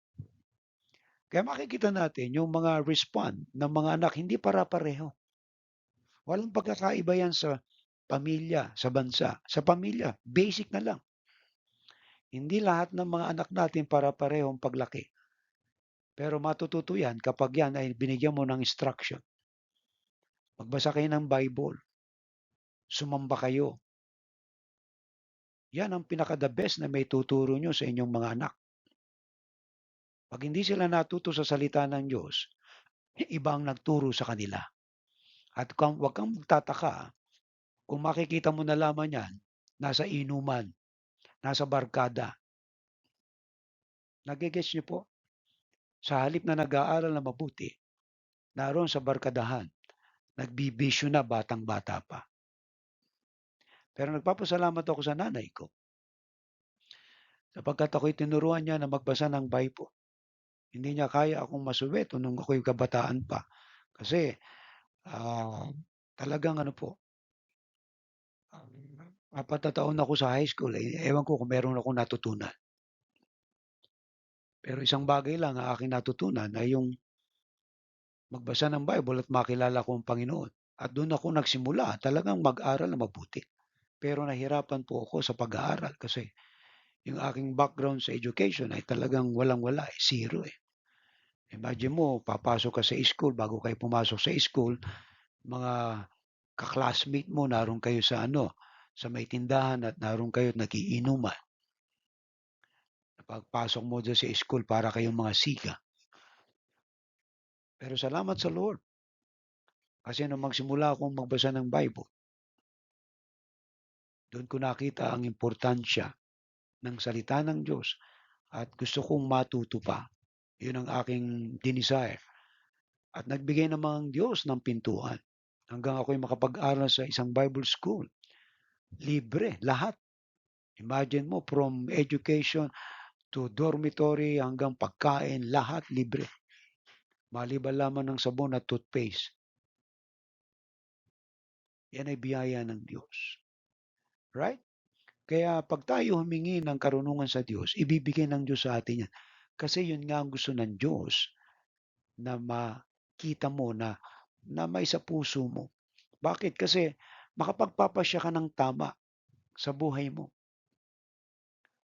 Kaya makikita natin yung mga respond ng mga anak hindi para-pareho. Walang pagkakaiba yan sa pamilya, sa bansa. Sa pamilya, basic na lang. Hindi lahat ng mga anak natin para-parehong paglaki. Pero matututo yan kapag yan ay binigyan mo ng instruction. Magbasa kayo ng Bible, sumamba kayo. Yan ang pinaka-the best na may tuturo nyo sa inyong mga anak. Pag hindi sila natuto sa salita ng Diyos, iba ang nagturo sa kanila. At huwag kang magtataka kung makikita mo na lamang yan, nasa inuman, nasa barkada. Nagigets niyo po? Sa halip na nag-aaral na mabuti, naroon sa barkadahan, nagbibisyo na batang-bata pa. Pero nagpapasalamat ako sa nanay ko sapagkat ako'y tinuruan niya na magbasa ng Bible. Hindi niya kaya akong masuweto nung ako'y kabataan pa. Kasi ah, talagang ano po, apat na taon ako sa high school. Ewan ko kung meron akong natutunan. Pero isang bagay lang ang aking natutunan ay yung magbasa ng Bible at makilala ko ang Panginoon. At doon ako nagsimula talagang mag-aral na mabuti. Pero nahirapan po ako sa pag-aaral kasi yung aking background sa education ay talagang walang-wala, zero eh. Imagine mo, papasok ka sa school, bago kayo pumasok sa school, mga ka-classmate mo, naroon kayo sa sa may tindahan at naroon kayo nagiinuman. Pagpasok mo dyan sa school, para kayong mga siga. Pero salamat sa Lord. Kasi nung magsimula akong magbasa ng Bible, doon ko nakita ang importansya ng salita ng Diyos at gusto kong matuto pa. Yun ang aking desire. At nagbigay naman ang Diyos ng pintuan hanggang ako'y makapag-aral sa isang Bible school. Libre, lahat. Imagine mo, from education to dormitory hanggang pagkain, lahat libre. Maliban lamang ng sabon at toothpaste. Yan ay biyaya ng Diyos. Right? Kaya pag tayo humingi ng karunungan sa Diyos, ibibigay ng Diyos sa atin yan. Kasi yun nga ang gusto ng Diyos na makita mo na may sa puso mo. Bakit? Kasi makapagpapasya ka ng tama sa buhay mo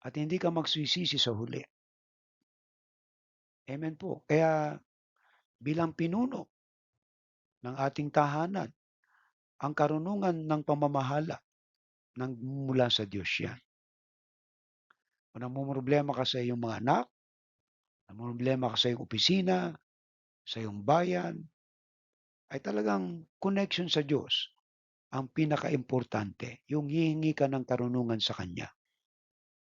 at hindi ka magsisisi sa huli. Amen po. Kaya bilang pinuno ng ating tahanan, ang karunungan ng pamamahala ng mula sa Diyos yan. Kung namumroblema ka sa iyong mga anak, namumroblema ka sa iyong opisina, sa iyong bayan, ay talagang connection sa Diyos ang pinaka-importante, yung hihingi ka ng karunungan sa Kanya.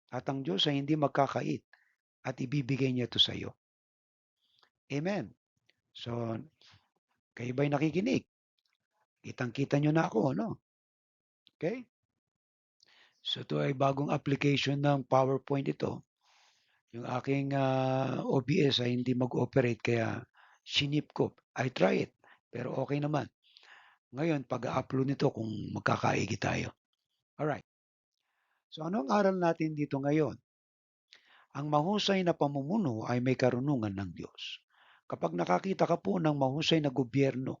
At ang Diyos ay hindi magkakait at ibibigay niya ito sa iyo. Amen. So, kayo ba'y nakikinig? Kitang-kita nyo na ako, no? Okay? So, ito ay bagong application ng PowerPoint ito. Yung aking OBS ay hindi mag-operate kaya sinip ko. I try it, pero okay naman. Ngayon, pag-upload nito kung magkakaigi tayo. Alright. So, anong aral natin dito ngayon? Ang mahusay na pamumuno ay may karunungan ng Diyos. Kapag nakakita ka po ng mahusay na gobyerno,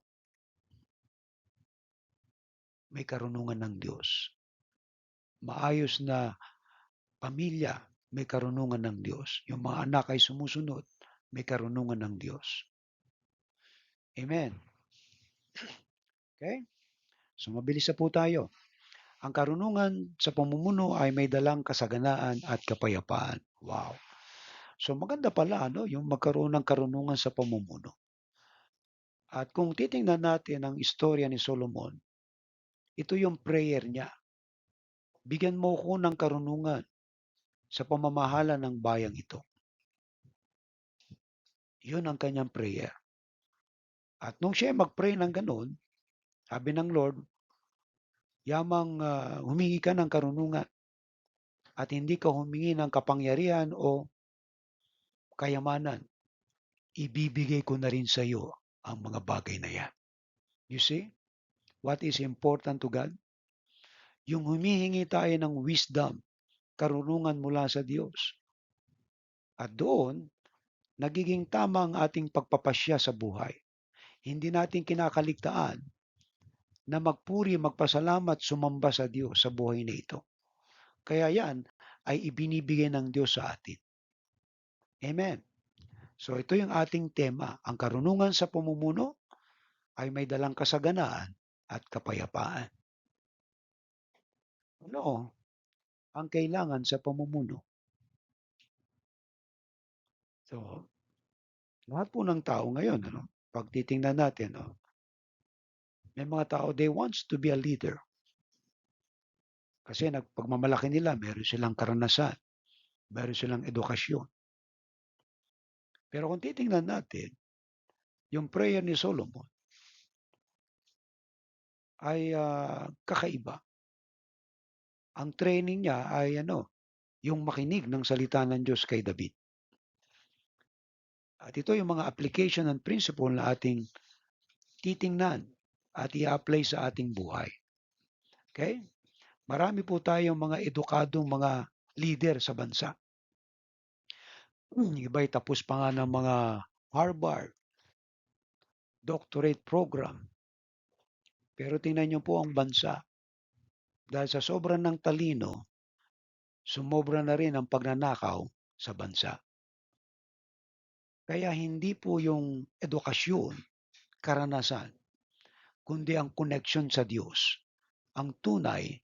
may karunungan ng Diyos. Maayos na pamilya, may karunungan ng Diyos. Yung mga anak ay sumusunod, may karunungan ng Diyos. Amen. Okay? So mabilis na po tayo. Ang karunungan sa pamumuno ay may dalang kasaganaan at kapayapaan. Wow. So maganda pala yung magkaroon ng karunungan sa pamumuno. At kung titingnan natin ang istorya ni Solomon, ito yung prayer niya. Bigyan mo ko ng karunungan sa pamamahala ng bayang ito. Yun ang kanyang prayer. At nung siya mag-pray ng ganun, sabi ng Lord, yamang humingi ka ng karunungan at hindi ka humingi ng kapangyarihan o kayamanan, ibibigay ko na rin sa iyo ang mga bagay na yan. You see, what is important to God? Yung humihingi tayo ng wisdom, karunungan mula sa Diyos. At doon, nagiging tama ang ating pagpapasya sa buhay. Hindi natin kinakaligtaan na magpuri, magpasalamat, sumamba sa Diyos sa buhay na ito. Kaya yan ay ibinibigay ng Diyos sa atin. Amen. So ito yung ating tema. Ang karunungan sa pamumuno ay may dalang kasaganaan at kapayapaan. Ano ang kailangan sa pamumuno? So, lahat po ng tao ngayon, pag titingnan natin, may mga tao, they wants to be a leader. Kasi pagmamalaki nila, meron silang karanasan, meron silang edukasyon. Pero kung titingnan natin, yung prayer ni Solomon ay kakaiba. Ang training niya ay yung makinig ng salita ng Diyos kay David. At ito yung mga application and principle na ating titingnan at i-apply sa ating buhay. Okay? Marami po tayong mga edukadong mga leader sa bansa. Yung iba'y tapos pa nga ng mga Harvard doctorate program. Pero tingnan niyo po ang bansa. Dahil sa sobrang ng talino, sumobra na rin ang pagnanakaw sa bansa. Kaya hindi po yung edukasyon, karanasan, kundi ang connection sa Diyos ang tunay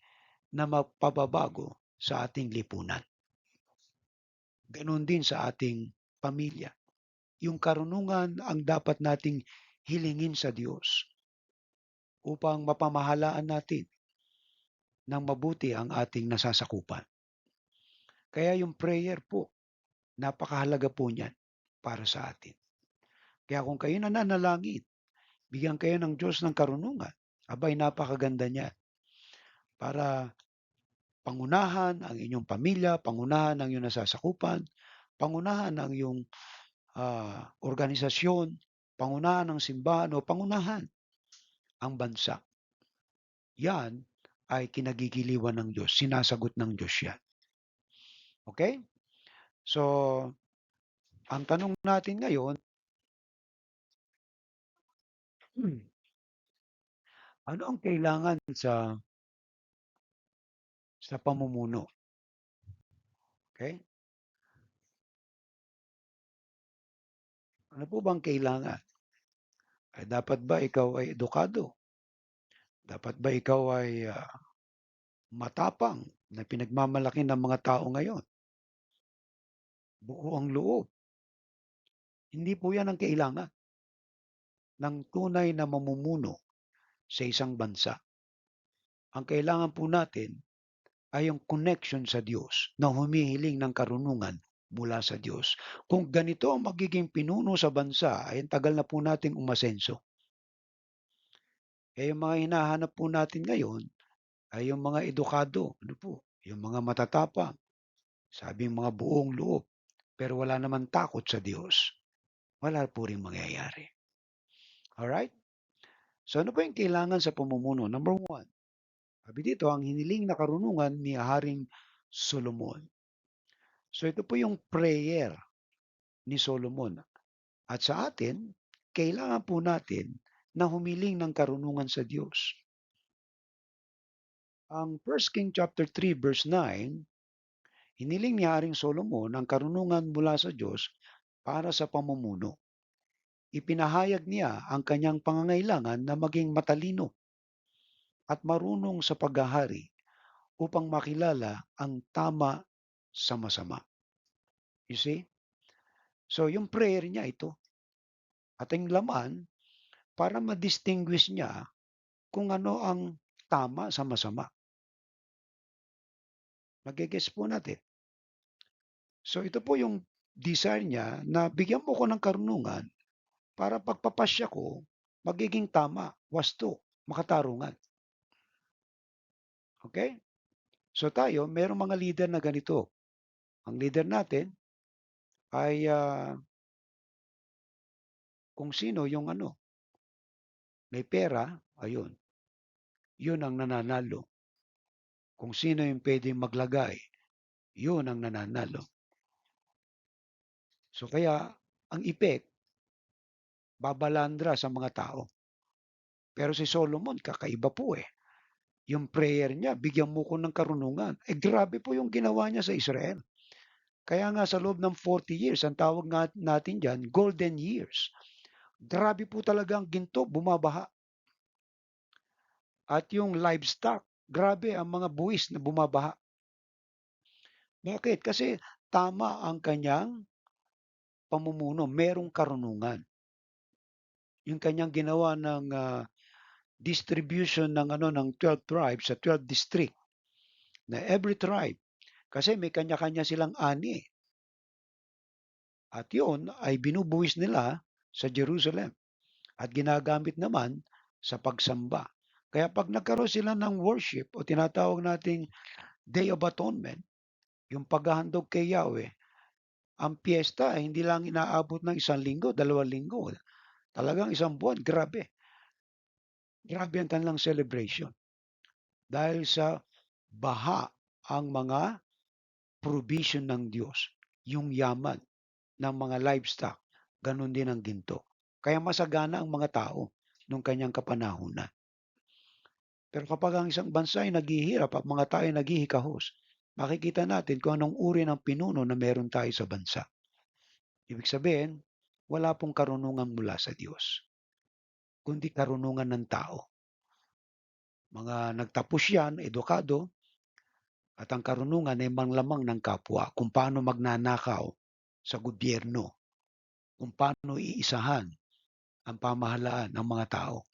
na magpababago sa ating lipunan. Ganon din sa ating pamilya. Yung karunungan ang dapat nating hilingin sa Diyos upang mapamahalaan natin ng mabuti ang ating nasasakupan. Kaya yung prayer po, napakahalaga po niyan para sa atin. Kaya kung kayo nananalangin, bigyan kayo ng Diyos ng karunungan, abay napakaganda niya para pangunahan ang inyong pamilya, pangunahan ang iyong nasasakupan, pangunahan ang iyong organisasyon, pangunahan ng simbahan o pangunahan ang bansa. Yan ay kinagigiliwan ng Diyos, sinasagot ng Diyos yan. Okay? So, ang tanong natin ngayon, ano ang kailangan sa pamumuno? Okay? Ano po bang kailangan? Ay, dapat ba ikaw ay edukado? Dapat ba ikaw ay matapang na pinagmamalaki ng mga tao ngayon? Buo ang loob. Hindi po yan ang kailangan ng tunay na mamumuno sa isang bansa. Ang kailangan po natin ay yung connection sa Diyos na humihiling ng karunungan mula sa Diyos. Kung ganito ang magiging pinuno sa bansa, ay ang tagal na po nating umasenso. Yung mga hinahanap po natin ngayon ay yung mga edukado, yung mga matatapang, sabing mga buong loob, pero wala naman takot sa Diyos. Wala po ring mangyayari. Alright? So ano ba yung kailangan sa pamumuno? Number one, sabi dito, ang hiniling na karunungan ni Haring Solomon. So ito po yung prayer ni Solomon. At sa atin, kailangan po natin na humiling ng karunungan sa Diyos. Ang 1 King chapter 3 verse 9, hiniling ni Haring Solomon ang karunungan mula sa Diyos para sa pamumuno. Ipinahayag niya ang kanyang pangangailangan na maging matalino at marunong sa paghahari upang makilala ang tama sa masama. You see? So yung prayer niya ito. At ang laman, para ma-distinguish niya kung ano ang tama sa masama. Magigets po natin. So ito po yung desire niya na bigyan mo ko ng karunungan para pagpapasya ko, magiging tama, wasto, makatarungan. Okay? So tayo, mayroong mga leader na ganito. Ang leader natin ay kung sino yung may pera, ayun, yun ang nananalo. Kung sino yung pwedeng maglagay, yun ang nananalo. So kaya, ang epek, babalandra sa mga tao. Pero si Solomon kakaiba po, eh. Yung prayer niya, "Bigyan mo ko ng karunungan." Eh, grabe po yung ginawa niya sa Israel. Kaya nga sa loob ng 40 years, ang tawag natin diyan, golden years. Grabe po talaga ang ginto, bumabaha. At yung livestock, grabe ang mga buwis na bumabaha. Bakit? Kasi tama ang kanyang pamumuno, merong karunungan. Yung kanyang ginawa ng distribution ng ano ng 12 tribes sa 12 district na every tribe kasi may kanya-kanya silang ani at yun ay binubuwis nila sa Jerusalem at ginagamit naman sa pagsamba. Kaya pag nagkaroon sila ng worship o tinatawag nating Day of Atonement, yung paghahandog kay Yahweh, ang piyesta ay hindi lang inaabot ng 1 linggo, 2 linggo. Talagang 1 buwan, grabe. Grabe ang kanilang celebration. Dahil sa baha ang mga provision ng Diyos, yung yaman ng mga livestock, ganun din ang ginto. Kaya masagana ang mga tao nung kanyang kapanahunan. Pero kapag ang isang bansa ay naghihirap at mga tao ay naghihikahos, makikita natin kung anong uri ng pinuno na meron tayo sa bansa. Ibig sabihin, wala pong karunungan mula sa Diyos, kundi karunungan ng tao. Mga nagtapos yan, edukado, at ang karunungan ay manglamang ng kapwa kung paano magnanakaw sa gobyerno, kung paano iisahan ang pamahalaan ng mga tao.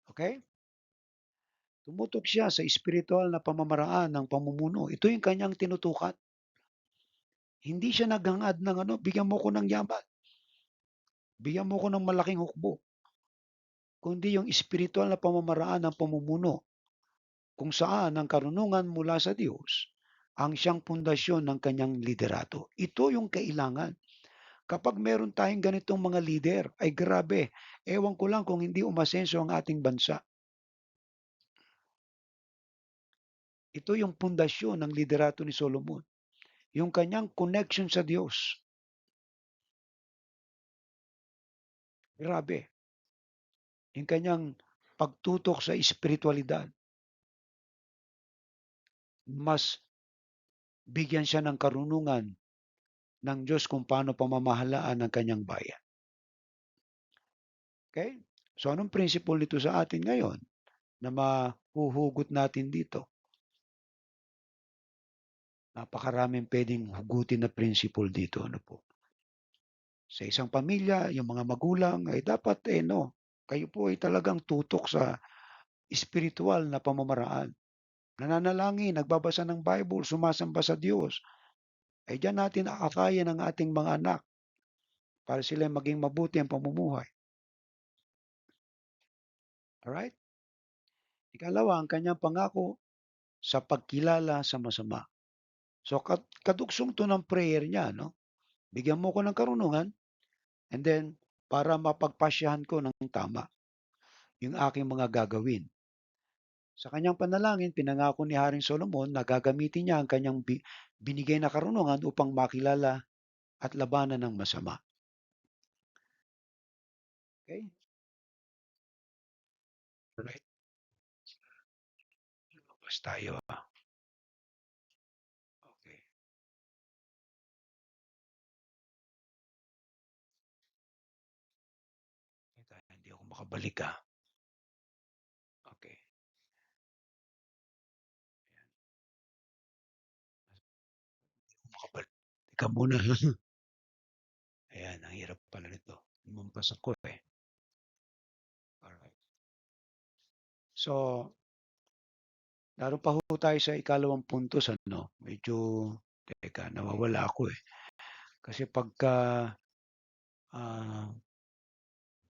Okay? Tumutok siya sa espiritual na pamamaraan ng pamumuno. Ito yung kanyang tinutukan. Hindi siya naghangad ng ano, bigyan mo ko ng yaman, bigyan mo ko ng malaking hukbo, kundi yung espiritual na pamamaraan ng pamumuno kung saan ang karunungan mula sa Diyos ang siyang pundasyon ng kanyang liderato. Ito yung kailangan. Kapag meron tayong ganitong mga leader, ay grabe, ewan ko lang kung hindi umasenso ang ating bansa. Ito yung pundasyon ng liderato ni Solomon. Yung kanyang connection sa Diyos. Grabe. Yung kanyang pagtutok sa espiritualidad. Mas bigyan siya ng karunungan ng Diyos kung paano pamamahalaan ang kanyang bayan. Okay? So anong principle nito sa atin ngayon na mahuhugot natin dito? Napakaraming pwedeng hugutin na principle dito. Ano po? Sa isang pamilya, yung mga magulang ay dapat no, kayo po ay talagang tutok sa espiritual na pamamaraan. Nananalangin, nagbabasa ng Bible, sumasamba sa Diyos. Ay diyan natin aakayin ang ating mga anak para sila maging mabuti ang pamumuhay. Alright? Ikalawa, ang kanyang pangako sa pagkilala sa masama. So kadugsong to ng prayer niya, no? Bigyan mo ko ng karunungan and then para mapagpasyahan ko ng tama yung aking mga gagawin. Sa kanyang panalangin, pinangako ni Haring Solomon na gagamitin niya ang kanyang binigay na karunungan upang makilala at labanan ng masama. Okay? Alright. Lumabas tayo. Okay. Hindi ako makabalik Okay. Hindi ako makabalik. Teka muna. Ayan, ang hirap pala nito. Lumampas ako eh. Alright. So, naroon pa ho tayo sa ikalawang puntos ano. Medyo, teka, nawawala ako eh. Kasi pagka ah,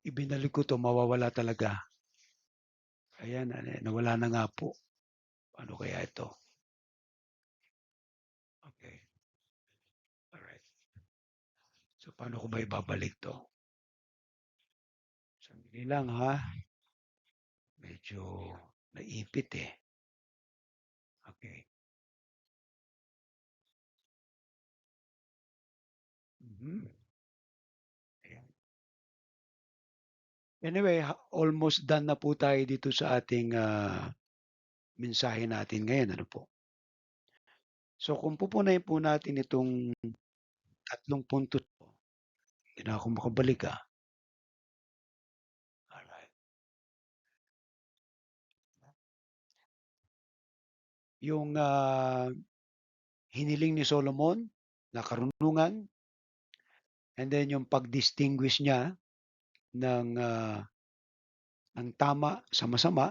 ibinalik ko to, mawawala talaga. Ayan, nawala na nga po. Ano kaya ito? Okay. Alright. So, paano ko ba ibabalik to? Sandali lang ha. Medyo naipit eh. Okay. Mhm. Ayan. Anyway, almost done na po tayo dito sa ating, mensahe natin ngayon, ano po. So kung pupunahin po natin itong tatlong puntos po, hindi na ako makabalik, Alright. Yung, hiniling ni Solomon na karunungan, and then yung pag-distinguish niya ng, ng tama sa masama,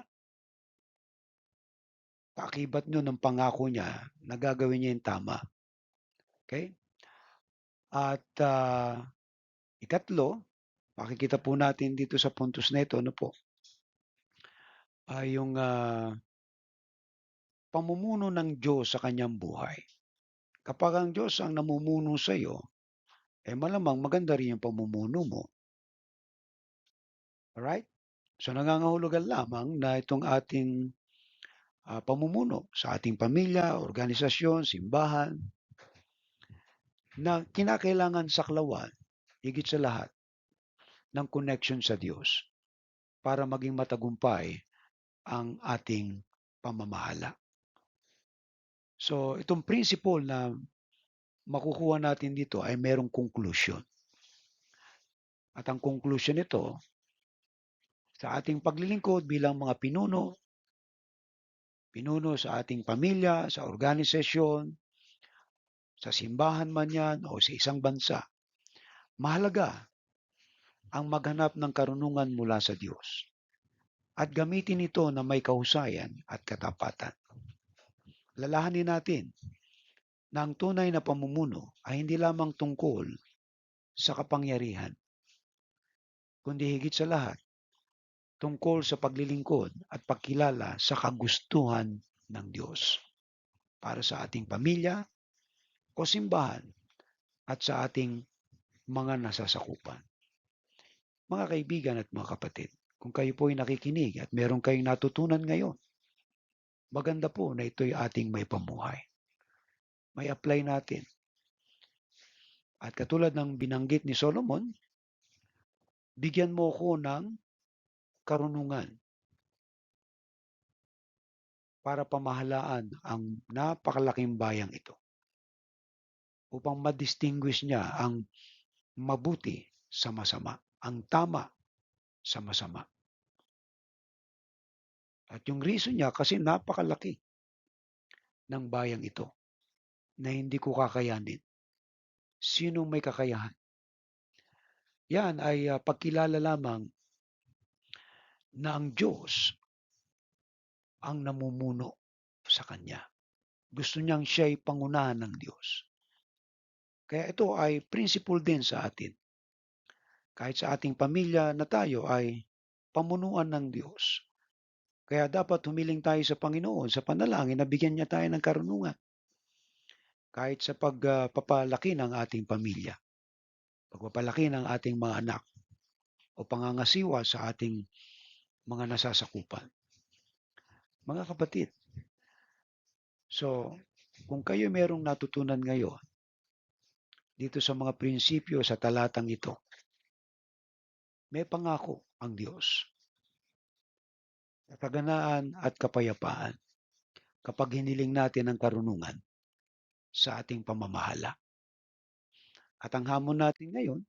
kaakibat nun ng pangako niya na gagawin niya yung tama, okey? At, ikatlo, makikita po natin dito sa puntos na ito, ano po, ay yung, pamumuno ng Diyos sa kanyang buhay. Kapag ang Diyos ang namumuno sa'yo, eh, malamang maganda rin yung pamumuno mo, alright? So, nangangahulugan lamang na itong ating, pamumuno sa ating pamilya, organisasyon, simbahan, na kinakailangan saklawan higit sa lahat ng connection sa Diyos para maging matagumpay ang ating pamamahala. So, itong principle na makukuha natin dito ay merong conclusion. At ang conclusion nito, sa ating paglilingkod bilang mga pinuno, pinuno sa ating pamilya, sa organisasyon, sa simbahan man yan o sa isang bansa, mahalaga ang maghanap ng karunungan mula sa Diyos at gamitin ito na may kahusayan at katapatan. Lalahanin natin na ang tunay na pamumuno ay hindi lamang tungkol sa kapangyarihan, kundi higit sa lahat tungkol sa paglilingkod at pagkilala sa kagustuhan ng Diyos para sa ating pamilya o simbahan at sa ating mga nasasakupan. Mga kaibigan at mga kapatid, kung kayo po ay nakikinig at meron kayong natutunan ngayon, maganda po na ito'y ating may pamuhay. May apply natin. At katulad ng binanggit ni Solomon, bigyan mo ko ng karunungan para pamahalaan ang napakalaking bayang ito upang ma-distinguish niya ang mabuti sa masama, ang tama sa masama. At yung reason niya kasi napakalaki ng bayang ito na hindi ko kakayanin. Sinong may kakayahan? Yan ay pagkilala lamang na ang Diyos ang namumuno sa Kanya. Gusto niyang siya'y pangunahan ng Diyos. Kaya ito ay principle din sa atin. Kahit sa ating pamilya na tayo ay pamunuan ng Diyos. Kaya dapat humiling tayo sa Panginoon sa panalangin na bigyan niya tayo ng karunungan. Kahit sa pagpapalaki ng ating pamilya, pagpapalaki ng ating mga anak, o pangangasiwa sa ating mga nasasakupan. Mga kapatid, so kung kayo merong natutunan ngayon dito sa mga prinsipyo sa talatang ito, may pangako ang Diyos, kaganaan at kapayapaan kapag hiniling natin ang karunungan sa ating pamamahala. At ang hamon natin ngayon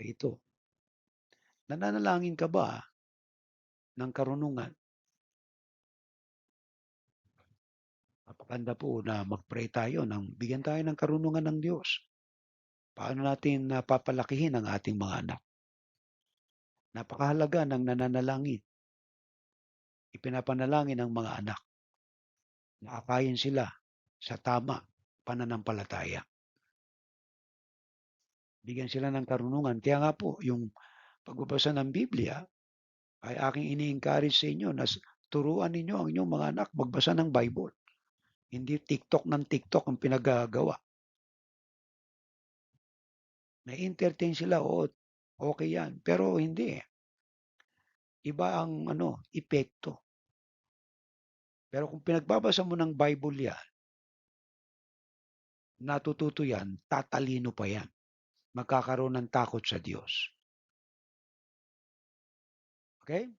ay ito. Nananalangin ka ba ng karunungan? Napakaganda po na mag-pray tayo ng bigyan tayo ng karunungan ng Diyos. Paano natin papalakihin ang ating mga anak? Napakahalaga ng nananalangin. Ipinapanalangin ng mga anak na akayin sila sa tama pananampalataya. Bigyan sila ng karunungan. Kaya nga po, yung pagbabasa ng Biblia ay aking ini-encourage sa inyo na turuan ninyo ang inyong mga anak magbasa ng Bible. Hindi TikTok ng TikTok ang pinagagawa. May entertain sila, o okay yan. Pero hindi. Iba ang epekto. Pero kung pinagbabasa mo ng Bible yan, natututo yan, tatalino pa yan. Magkakaroon ng takot sa Diyos. Okay?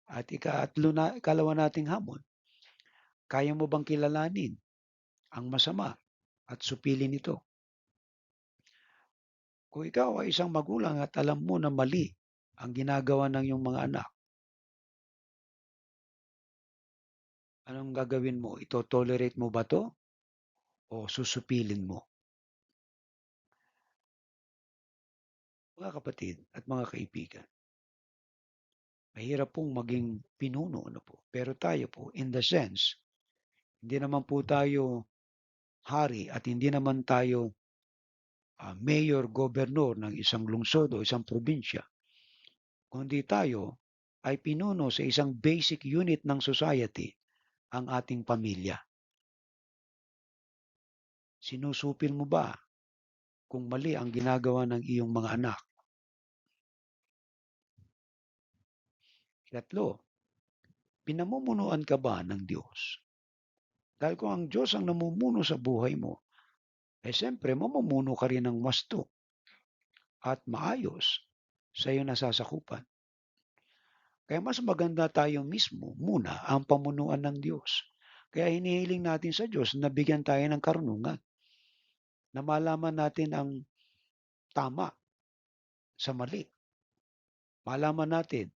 At ikalawa nating hamon, kaya mo bang kilalanin ang masama at supilin ito? Kung ikaw ay isang magulang at alam mo na mali ang ginagawa ng iyong mga anak, anong gagawin mo? Ito-tolerate mo ba to o susupilin mo? Mga kapatid at mga kaibigan, mahirap pong maging pinuno, ano po. Pero tayo po, in the sense, hindi naman po tayo hari at hindi naman tayo mayor, gobernador ng isang lungsod o isang probinsya, kundi tayo ay pinuno sa isang basic unit ng society, ang ating pamilya. Sinusupil mo ba kung mali ang ginagawa ng iyong mga anak? Ikatlo, pinamumunuan ka ba ng Diyos? Dahil kung ang Diyos ang namumuno sa buhay mo, siyempre mamumuno ka rin ng wasto at maayos sa iyong nasasakupan. Kaya mas maganda tayo mismo muna ang pamunuan ng Diyos. Kaya hinihiling natin sa Diyos na bigyan tayo ng karunungan, na malaman natin ang tama sa mali. Malaman natin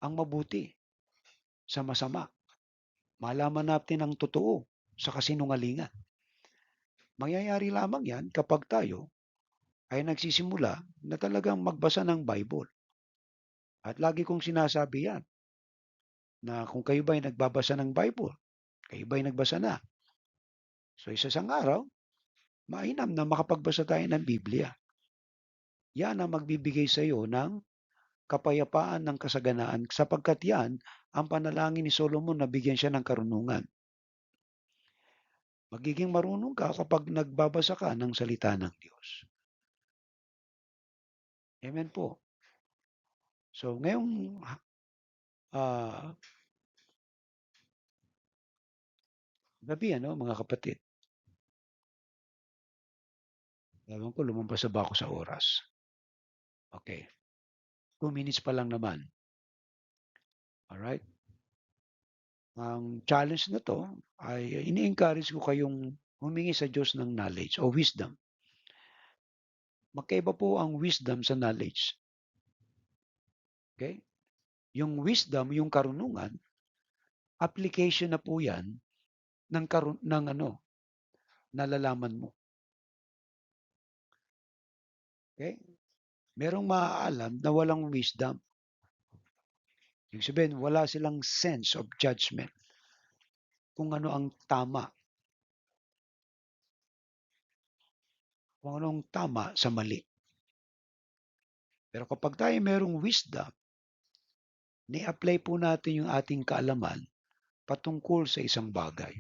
ang mabuti sa masama. Malaman natin ang totoo sa kasinungalingan. Mangyayari lamang yan kapag tayo ay nagsisimula na talagang magbasa ng Bible. At lagi kong sinasabi yan, na kung kayo ba ay nagbabasa ng Bible, kayo ba ay nagbasa na? So isa sang araw, mainam na makapagbasa tayo ng Biblia. Yan ang magbibigay sa iyo ng kapayapaan ng kasaganaan sapagkat yan ang panalangin ni Solomon na bigyan siya ng karunungan. Magiging marunong ka kapag nagbabasa ka ng salita ng Diyos. Amen po. So ngayong ah, gabi, mga kapatid, ewan ko lumampas na ba ako sa oras. Okay, 2 minutes pa lang naman. Alright? Ang challenge na 'to ay ini-encourage ko kayong humingi sa Diyos ng knowledge o wisdom. Magkaiba po ang wisdom sa knowledge, okay? Yung wisdom, yung karunungan, application na po 'yan ng nalalaman mo, okay? Merong maaalam na walang wisdom. Ibig sabihin, wala silang sense of judgment kung ano ang tama, kung anong tama sa mali. Pero kapag tayo merong wisdom, ni-apply po natin yung ating kaalaman patungkol sa isang bagay.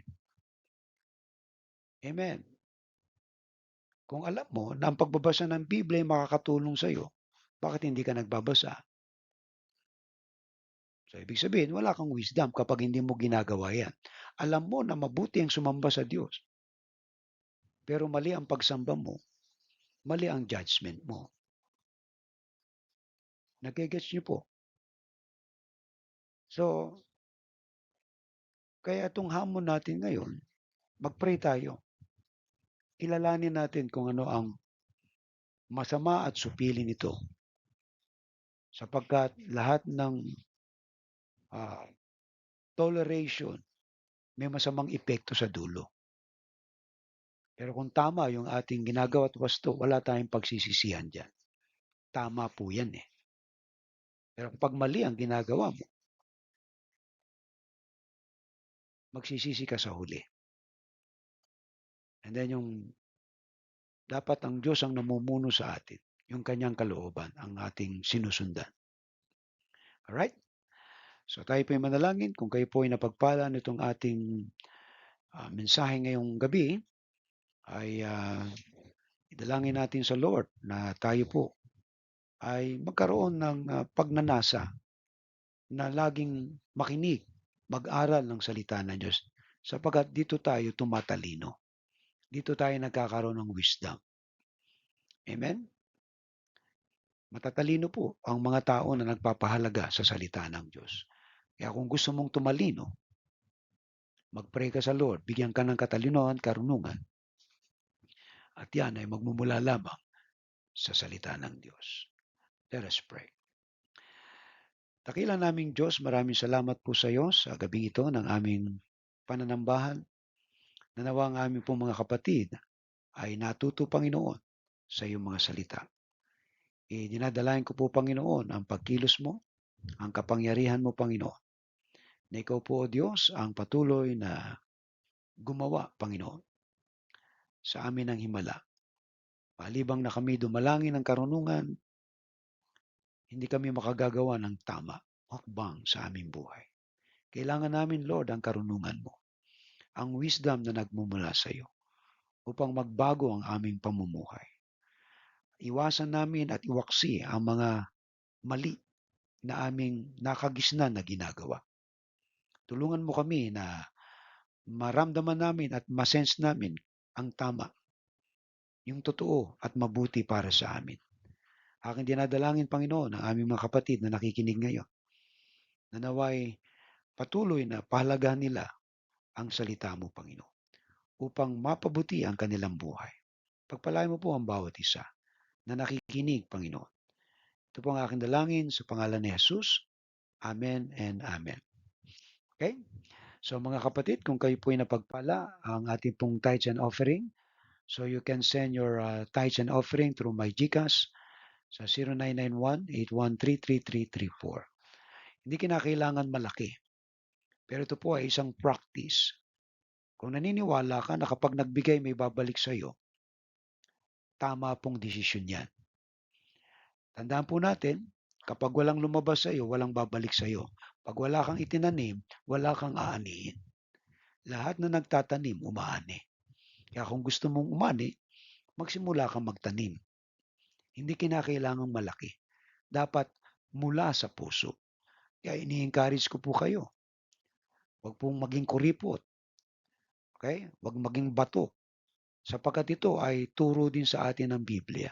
Amen. Kung alam mo na ang pagbabasa ng Biblia ay makakatulong sa iyo, bakit hindi ka nagbabasa? So, ibig sabihin, wala kang wisdom kapag hindi mo ginagawa yan. Alam mo na mabuti ang sumamba sa Diyos, pero mali ang pagsamba mo, mali ang judgment mo. Nagigets niyo po? So, kaya itong hamon natin ngayon, mag-pray tayo. Kilalanin natin kung ano ang masama at supili nito. Sapagkat lahat ng ah, toleration may masamang epekto sa dulo. Pero kung tama yung ating ginagawa at wasto, wala tayong pagsisisihan dyan. Tama po yan eh. Pero kapag mali ang ginagawa mo, magsisisi ka sa huli. And then dapat ang Diyos ang namumuno sa atin. Yung kanyang kalooban ang ating sinusundan. Alright? So tayo po ay manalangin. Kung kayo po ay napagpala nitong ating mensahe ngayong gabi, ay idalangin natin sa Lord na tayo po ay magkaroon ng pagnanasa na laging makinig, mag-aral ng salita ng Diyos sapagkat dito tayo tumatalino. Dito tayo nagkakaroon ng wisdom. Amen? Matatalino po ang mga tao na nagpapahalaga sa salita ng Diyos. Kaya kung gusto mong tumalino, mag-pray ka sa Lord, bigyan ka ng katalinoan, karunungan, at yan ay magmumula lamang sa salita ng Diyos. Let us pray. Dakilang naming Diyos, maraming salamat po sa iyo sa gabing ito ng aming pananambahan. Nanawa ang aming pong mga kapatid ay natuto, Panginoon, sa iyong mga salita. Dinadalain ko po, Panginoon, ang pagkilos mo, ang kapangyarihan mo, Panginoon, na ikaw po, O Diyos, ang patuloy na gumawa, Panginoon, sa amin ng himala. Palibang na kami dumalangin ng karunungan, hindi kami makagagawa ng tama, hakbang sa aming buhay. Kailangan namin, Lord, ang karunungan mo, ang wisdom na nagmumula sa iyo, upang magbago ang aming pamumuhay. Iwasan namin at iwaksi ang mga mali na aming nakagisnan na ginagawa. Tulungan mo kami na maramdaman namin at masense namin ang tama, yung totoo at mabuti para sa amin. Aking dinadalangin, Panginoon, ang aming mga kapatid na nakikinig ngayon, na naway patuloy na pahalagahan nila ang salita mo, Panginoon, upang mapabuti ang kanilang buhay. Pagpalain mo po ang bawat isa na nakikinig, Panginoon. Ito po ang aking dalangin sa pangalan ni Jesus. Amen and Amen. Okay? So mga kapatid, kung kayo po ay napagpala ang ating pong tithes and offering, so you can send your tithes and offering through my GCash sa 0991-813-3334. Hindi kinakailangan malaki, pero ito po ay isang practice. Kung naniniwala ka na kapag nagbigay may babalik sa iyo, tama pong desisyon yan. Tandaan po natin, kapag walang lumabas sa iyo, walang babalik sa iyo. Pag wala kang itinanim, wala kang aanihin. Lahat na nagtatanim, umaani. Kaya kung gusto mong umani, magsimula kang magtanim. Hindi kinakailangang malaki. Dapat mula sa puso. Kaya ini-encourage ko po kayo. Huwag pong maging kuripot. Okay? Huwag maging bato. Sapagkat ito ay turo din sa atin ng Biblia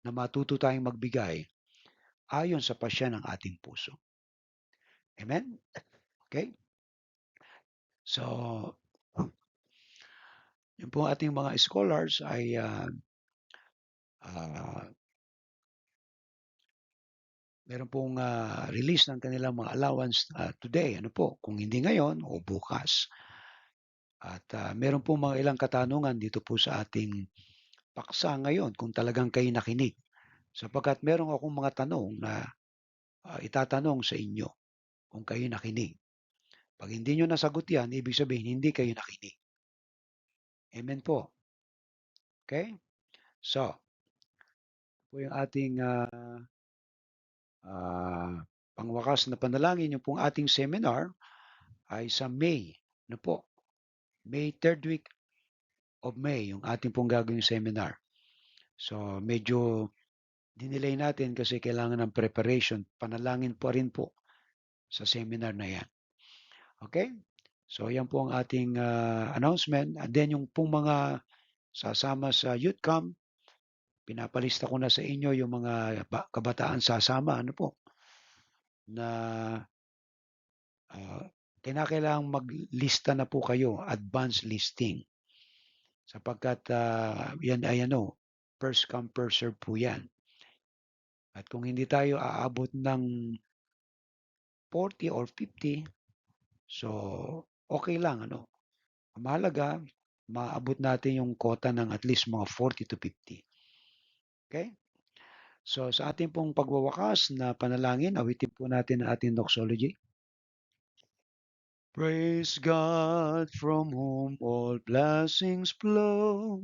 na matuto tayong magbigay ayon sa pasya ng ating puso. Amen? Okay? So, yung po ating mga scholars ay uh, meron pong release ng kanilang mga allowance today. Ano po? Kung hindi ngayon o bukas. At meron pong mga ilang katanungan dito po sa ating paksa ngayon kung talagang kayo nakinig. Sapagkat meron akong mga tanong na itatanong sa inyo kung kayo nakinig. Pag hindi nyo nasagot yan, ibig sabihin hindi kayo nakinig. Amen po. Okay? So, po yung ating pangwakas na panalangin, yung pong ating seminar ay sa May. Ano po? May 3rd week of May, yung ating pong gagawing seminar. So, medyo dinelay natin kasi kailangan ng preparation. Panalangin po rin po sa seminar na yan. Okay? So, yan po ang ating announcement. And then, yung pong mga sasama sa youth camp, pinapalista ko na sa inyo yung mga kabataan sasama. Ano po? Na kinakailangang maglista na po kayo, advance listing. Sapagkat yan ay first come, first serve po yan. At kung hindi tayo aabot ng 40 or 50, so okay lang. Mahalaga, maabot natin yung quota ng at least mga 40 to 50. Okay? So sa ating pong pagwawakas na panalangin, awitin po natin ang ating doxology. Praise God from whom all blessings flow.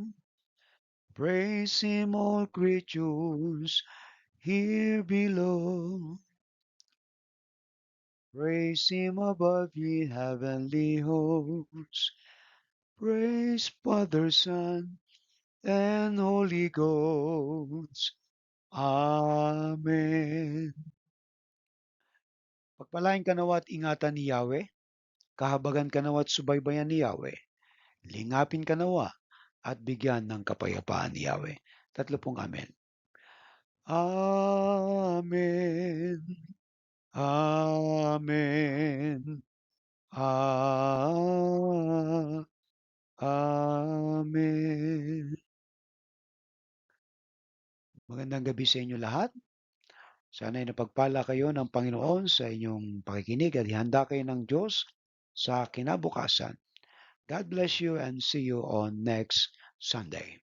Praise Him, all creatures here below. Praise Him above, ye heavenly hosts. Praise Father, Son, and Holy Ghost. Amen. Pagpalain ka nawa at ingatan ni Yahweh, kahabagan ka nawa at subaybayan ni Yahweh, lingapin ka nawa at bigyan ng kapayapaan ni Yahweh. Tatlo pong amen. Amen. Amen. Amen. Magandang gabi sa inyo lahat. Sana'y napagpala kayo ng Panginoon sa inyong pakikinig at ihanda kayo ng Diyos sa kinabukasan. God bless you and see you on next Sunday.